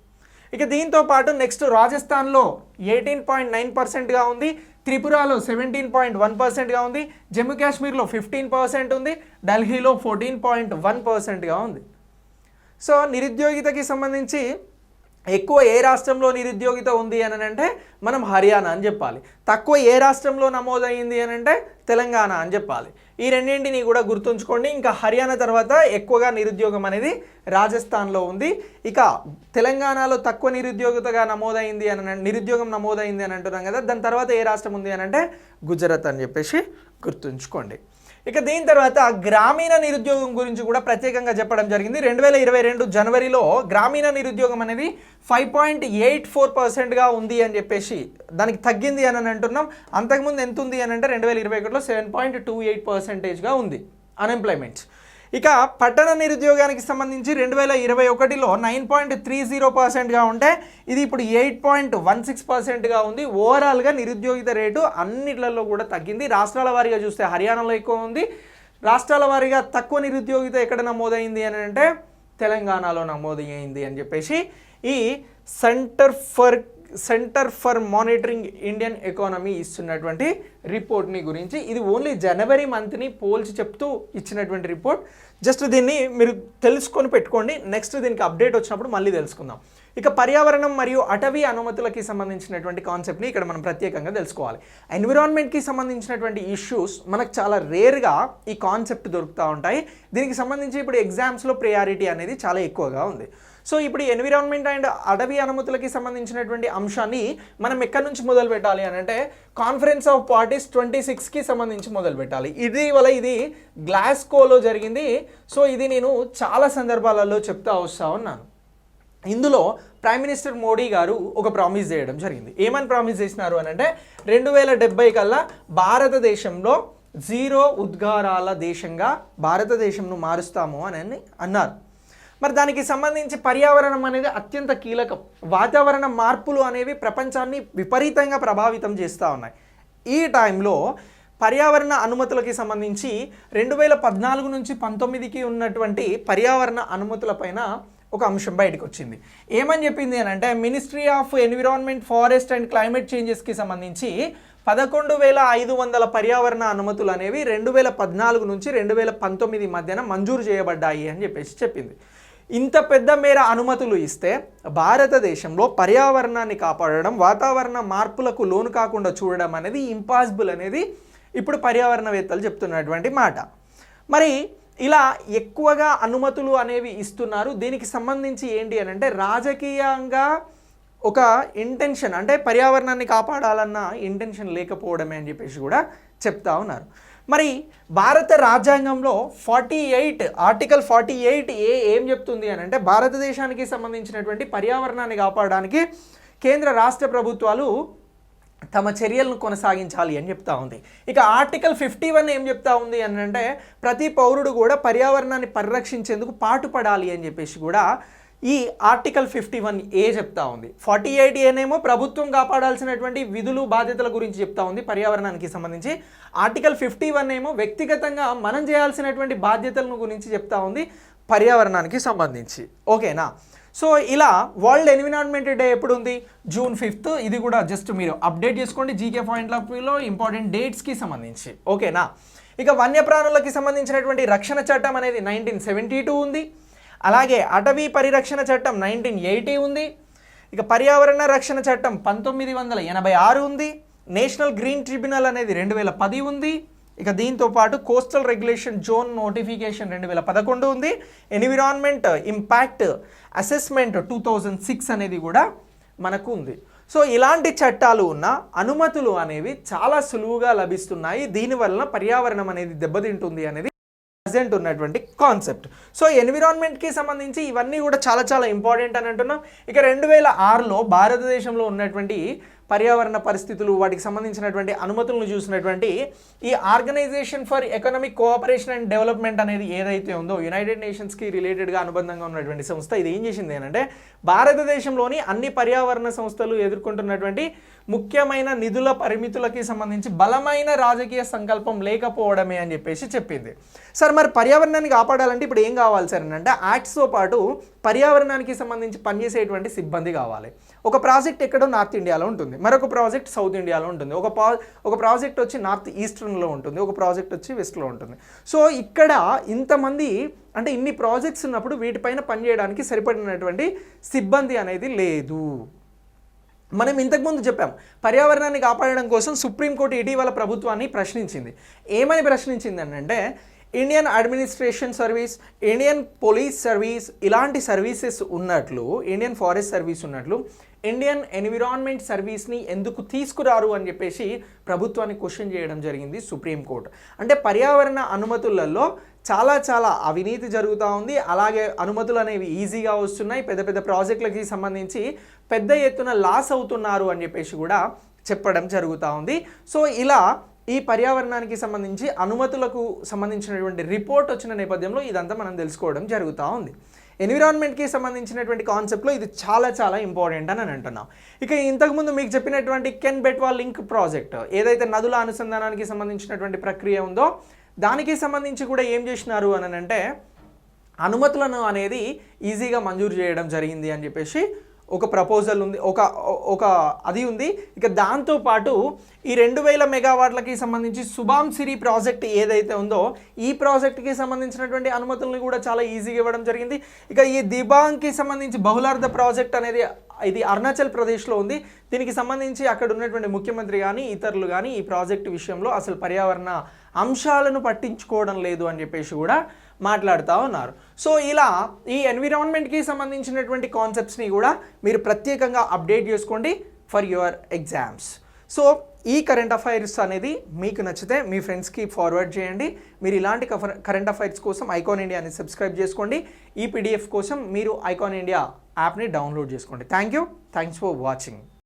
ఇక దీంతో పాటు నెక్స్ట్ రాజస్థాన్లో 18.9%గా ఉంది, త్రిపురలో 17.1%గా ఉంది, జమ్మూ కాశ్మీర్లో 15% ఉంది, ఢిల్లీలో 14.1%గా ఉంది. సో నిరుద్యోగితకి సంబంధించి ఎక్కువ ఏ రాష్ట్రంలో నిరుద్యోగిత ఉంది అని అంటే మనం హర్యానా అని చెప్పాలి, తక్కువ ఏ రాష్ట్రంలో నమోదైంది అని అంటే తెలంగాణ అని చెప్పాలి. ఈ రెండింటిని కూడా గుర్తుంచుకోండి. ఇంకా హర్యానా తర్వాత ఎక్కువగా నిరుద్యోగం అనేది రాజస్థాన్లో ఉంది. ఇక తెలంగాణలో తక్కువ నిరుద్యోగితగా నిరుద్యోగం నమోదైంది అని అంటున్నాం కదా, దాని తర్వాత ఏ రాష్ట్రం ఉంది అని అంటే గుజరాత్ అని చెప్పేసి గుర్తుంచుకోండి. ఇక దీని తర్వాత గ్రామీణ నిరుద్యోగం గురించి కూడా ప్రత్యేకంగా చెప్పడం జరిగింది. 2022 జనవరిలో గ్రామీణ నిరుద్యోగం అనేది 5.84%గా ఉంది అని చెప్పేసి దానికి తగ్గింది అని అంటున్నాం. అంతకుముందు ఎంత ఉంది అని అంటే 2021లో 7.28%గా ఉంది అన్ఎంప్లాయ్మెంట్. ఇక పట్టణ నిరుద్యోగానికి సంబంధించి 2021లో 9.30%గా ఉంటే ఇది ఇప్పుడు 8.16%గా ఉంది. ఓవరాల్గా నిరుద్యోగిత రేటు అన్నిట్లలో కూడా తగ్గింది. రాష్ట్రాల వారీగా చూస్తే హర్యానాలో ఎక్కువ ఉంది, రాష్ట్రాల వారీగా తక్కువ నిరుద్యోగిత ఎక్కడ నమోదైంది అని అంటే తెలంగాణలో నమోదైంది అని చెప్పేసి ఈ centre for monitoring Indian economy ఇస్తున్నటువంటి రిపోర్ట్ని గురించి. ఇది ఓన్లీ జనవరి మంత్ని పోల్చి చెప్తూ ఇచ్చినటువంటి రిపోర్ట్. జస్ట్ దీన్ని మీరు తెలుసుకొని పెట్టుకోండి, నెక్స్ట్ దీనికి అప్డేట్ వచ్చినప్పుడు మళ్ళీ తెలుసుకుందాం. ఇక పర్యావరణం మరియు అటవీ అనుమతులకి సంబంధించినటువంటి కాన్సెప్ట్ని ఇక్కడ మనం ప్రత్యేకంగా తెలుసుకోవాలి. ఎన్విరాన్మెంట్కి సంబంధించినటువంటి ఇష్యూస్ మనకు చాలా రేర్గా ఈ కాన్సెప్ట్ దొరుకుతూ ఉంటాయి. దీనికి సంబంధించి ఇప్పుడు ఎగ్జామ్స్లో ప్రయారిటీ అనేది చాలా ఎక్కువగా ఉంది. సో ఇప్పుడు ఎన్విరాన్మెంట్ అండ్ అటవీ అనుమతులకి సంబంధించినటువంటి అంశాన్ని మనం ఎక్కడి నుంచి మొదలు పెట్టాలి అని అంటే కాన్ఫరెన్స్ ఆఫ్ పార్టీస్ 26కి సంబంధించి మొదలు పెట్టాలి. ఇది గ్లాస్గోలో జరిగింది. సో ఇది నేను చాలా సందర్భాలలో చెప్తా వస్తూ ఉన్నాను. ఇందులో ప్రైమ్ మినిస్టర్ మోడీ గారు ఒక ప్రామిస్ చేయడం జరిగింది. ఏమని ప్రామిస్ చేసినారు అని అంటే 2070 కల్లా భారతదేశంలో 0 ఉద్గారాల దేశంగా భారతదేశంను మారుస్తాము అని అన్నారు. మరి దానికి సంబంధించి పర్యావరణం అనేది అత్యంత కీలకం. వాతావరణ మార్పులు అనేవి ప్రపంచాన్ని విపరీతంగా ప్రభావితం చేస్తూ ఉన్నాయి. ఈ టైంలో పర్యావరణ అనుమతులకి సంబంధించి 2014 నుంచి 19కి ఉన్నటువంటి పర్యావరణ అనుమతులపైన ఒక అంశం బయటకు వచ్చింది. ఏమని చెప్పింది అని అంటే ministry of environment, forest and climate చేంజెస్కి సంబంధించి 11,500 పర్యావరణ అనుమతులు అనేవి 2014 నుంచి 2019 మధ్యన మంజూరు చేయబడ్డాయి అని చెప్పేసి చెప్పింది. ఇంత పెద్ద మేర అనుమతులు ఇస్తే భారతదేశంలో పర్యావరణాన్ని కాపాడడం, వాతావరణ మార్పులకు లోను కాకుండా చూడడం అనేది ఇంపాసిబుల్ అనేది ఇప్పుడు పర్యావరణవేత్తలు చెప్తున్నటువంటి మాట. మరి ఇలా ఎక్కువగా అనుమతులు అనేవి ఇస్తున్నారు. దీనికి సంబంధించి ఏంటి అని అంటే రాజకీయంగా ఒక ఇంటెన్షన్, అంటే పర్యావరణాన్ని కాపాడాలన్న ఇంటెన్షన్ లేకపోవడమే అని చెప్పేసి కూడా చెప్తా ఉన్నారు. మరి భారత రాజ్యాంగంలో ఆర్టికల్ 48 ఏం చెప్తుంది అని అంటే భారతదేశానికి సంబంధించినటువంటి పర్యావరణాన్ని కాపాడడానికి కేంద్ర రాష్ట్ర ప్రభుత్వాలు తమ చర్యలను కొనసాగించాలి అని చెప్తా ఉంది. ఇక ఆర్టికల్ 51 ఏం చెప్తా ఉంది అని అంటే ప్రతి పౌరుడు కూడా పర్యావరణాన్ని పరిరక్షించేందుకు పాటుపడాలి అని చెప్పేసి కూడా ఈ ఆర్టికల్ 51A చెప్తా ఉంది. 48A ప్రభుత్వం కాపాడాల్సినటువంటి విధులు బాధ్యతల గురించి చెప్తా ఉంది పర్యావరణానికి సంబంధించి. ఆర్టికల్ 51 వ్యక్తిగతంగా మనం చేయాల్సినటువంటి బాధ్యతలను గురించి చెప్తా ఉంది పర్యావరణానికి సంబంధించి. ఓకేనా? సో ఇలా వరల్డ్ ఎన్విరాన్మెంట్ డే ఎప్పుడు ఉంది? June 5th. ఇది కూడా జస్ట్ మీరు అప్డేట్ చేసుకోండి జీకే పాయింట్ ఆఫ్ వ్యూలో ఇంపార్టెంట్ డేట్స్కి సంబంధించి. ఓకేనా? ఇక వన్యప్రాణులకి సంబంధించినటువంటి రక్షణ చట్టం అనేది 1972 ఉంది. అలాగే అటవీ పరిరక్షణ చట్టం 1980 ఉంది. ఇక పర్యావరణ రక్షణ చట్టం 1986 ఉంది. నేషనల్ గ్రీన్ ట్రిబ్యునల్ అనేది 2010 ఉంది. ఇక దీంతో పాటు కోస్టల్ రెగ్యులేషన్ జోన్ నోటిఫికేషన్ 2011 ఉంది. ఎన్విరాన్మెంట్ ఇంపాక్ట్ అసెస్మెంట్ 2006 అనేది కూడా మనకు ఉంది. సో ఇలాంటి చట్టాలు ఉన్న అనుమతులు అనేవి చాలా సులువుగా లభిస్తున్నాయి. దీనివల్ల పర్యావరణం అనేది దెబ్బతింటుంది అనేది ప్రజెంట్ ఉన్నటువంటి కాన్సెప్ట్. సో ఎన్విరాన్మెంట్కి సంబంధించి ఇవన్నీ కూడా చాలా చాలా ఇంపార్టెంట్ అని అంటున్నాం. ఇక 2006లో భారతదేశంలో ఉన్నటువంటి పర్యావరణ పరిస్థితులు, వాటికి సంబంధించినటువంటి అనుమతులను చూసినటువంటి ఈ organisation for economic cooperation and development అనేది ఏదైతే ఉందో యునైటెడ్ నేషన్స్కి రిలేటెడ్గా అనుబంధంగా ఉన్నటువంటి సంస్థ, ఇది ఏం చేసింది అంటే భారతదేశంలోని అన్ని పర్యావరణ సంస్థలు ఎదుర్కొంటున్నటువంటి ముఖ్యమైన నిధుల పరిమితులకి సంబంధించి బలమైన రాజకీయ సంకల్పం లేకపోవడమే అని చెప్పేసి చెప్పింది. సార్ మరి పర్యావరణాన్ని కాపాడాలంటే ఇప్పుడు ఏం కావాలి సార్ అంటే యాక్ట్స్తో పాటు పర్యావరణానికి సంబంధించి పనిచేసేటువంటి సిబ్బంది కావాలి. ఒక ప్రాజెక్ట్ ఎక్కడో నార్త్ ఇండియాలో ఉంటుంది, మరొక ప్రాజెక్ట్ సౌత్ ఇండియాలో ఉంటుంది, ఒక ప్రాజెక్ట్ వచ్చి నార్త్ ఈస్టర్న్లో ఉంటుంది, ఒక ప్రాజెక్ట్ వచ్చి వెస్ట్లో ఉంటుంది. సో ఇక్కడ ఇంతమంది అంటే ఇన్ని ప్రాజెక్ట్స్ ఉన్నప్పుడు వీటిపైన పనిచేయడానికి సరిపడినటువంటి సిబ్బంది అనేది లేదు. మనం ఇంతకుముందు చెప్పాం పర్యావరణాన్ని కాపాడడం కోసం సుప్రీంకోర్టు ఇటీవల ప్రభుత్వాన్ని ప్రశ్నించింది. ఏమని ప్రశ్నించింది అంటే Indian administration service, Indian police service ఇలాంటి సర్వీసెస్ ఉన్నట్లు, ఇండియన్ ఫారెస్ట్ సర్వీస్ ఉన్నట్లు ఇండియన్ ఎన్విరాన్మెంట్ సర్వీస్ని ఎందుకు తీసుకురారు అని చెప్పేసి ప్రభుత్వాన్ని క్వశ్చన్ చేయడం జరిగింది సుప్రీంకోర్టు. అంటే పర్యావరణ అనుమతులలో చాలా చాలా అవినీతి జరుగుతూ ఉంది. అలాగే అనుమతులు అనేవి ఈజీగా వస్తున్నాయి, పెద్ద పెద్ద ప్రాజెక్టులకి సంబంధించి పెద్ద ఎత్తున లాస్ అవుతున్నారు అని చెప్పేసి కూడా చెప్పడం జరుగుతూ ఉంది. సో ఇలా ఈ పర్యావరణానికి సంబంధించి అనుమతులకు సంబంధించినటువంటి రిపోర్ట్ వచ్చిన నేపథ్యంలో ఇదంతా మనం తెలుసుకోవడం జరుగుతూ ఉంది. ఎన్విరాన్మెంట్కి సంబంధించినటువంటి కాన్సెప్ట్లో ఇది చాలా చాలా ఇంపార్టెంట్ అని అంటున్నాం. ఇక ఇంతకుముందు మీకు చెప్పినటువంటి కెన్ బెట్వా లింక్ ప్రాజెక్ట్ ఏదైతే నదుల అనుసంధానానికి సంబంధించినటువంటి ప్రక్రియ ఉందో దానికి సంబంధించి కూడా ఏం చేసినారు అని అంటే అనుమతులను అనేది ఈజీగా మంజూరు చేయడం జరిగింది అని చెప్పేసి ఒక ప్రపోజల్ ఉంది, ఒక అది ఉంది. ఇక దాంతోపాటు ఈ 2000 మెగావాట్లకి సంబంధించి సుబామ్ సిరి ప్రాజెక్ట్ ఏదైతే ఉందో ఈ ప్రాజెక్ట్కి సంబంధించినటువంటి అనుమతులను కూడా చాలా ఈజీగా ఇవ్వడం జరిగింది. ఇక ఈ దిబాంగ్కి సంబంధించి బహుళార్థ ప్రాజెక్ట్ అనేది ఇది అరుణాచల్ ప్రదేశ్లో ఉంది. దీనికి సంబంధించి అక్కడ ఉన్నటువంటి ముఖ్యమంత్రి కానీ ఇతరులు కానీ ఈ ప్రాజెక్టు విషయంలో అసలు పర్యావరణ అంశాలను పట్టించుకోవడం లేదు అని చెప్పేసి కూడా మాట్లాడుతూ ఉన్నారు. సో ఇలా ఈ ఎన్విరాన్మెంట్కి సంబంధించినటువంటి కాన్సెప్ట్స్ని కూడా మీరు ప్రత్యేకంగా అప్డేట్ చేసుకోండి ఫర్ యువర్ ఎగ్జామ్స్. సో ఈ కరెంట్ అఫైర్స్ అనేది మీకు నచ్చితే మీ ఫ్రెండ్స్కి ఫార్వర్డ్ చేయండి. మీరు ఇలాంటి కరెంట్ అఫైర్స్ కోసం ఐకాన్ ఇండియాని సబ్స్క్రైబ్ చేసుకోండి. ఈ పీడిఎఫ్ కోసం మీరు ఐకాన్ ఇండియా యాప్ని డౌన్లోడ్ చేసుకోండి. Thanks for watching.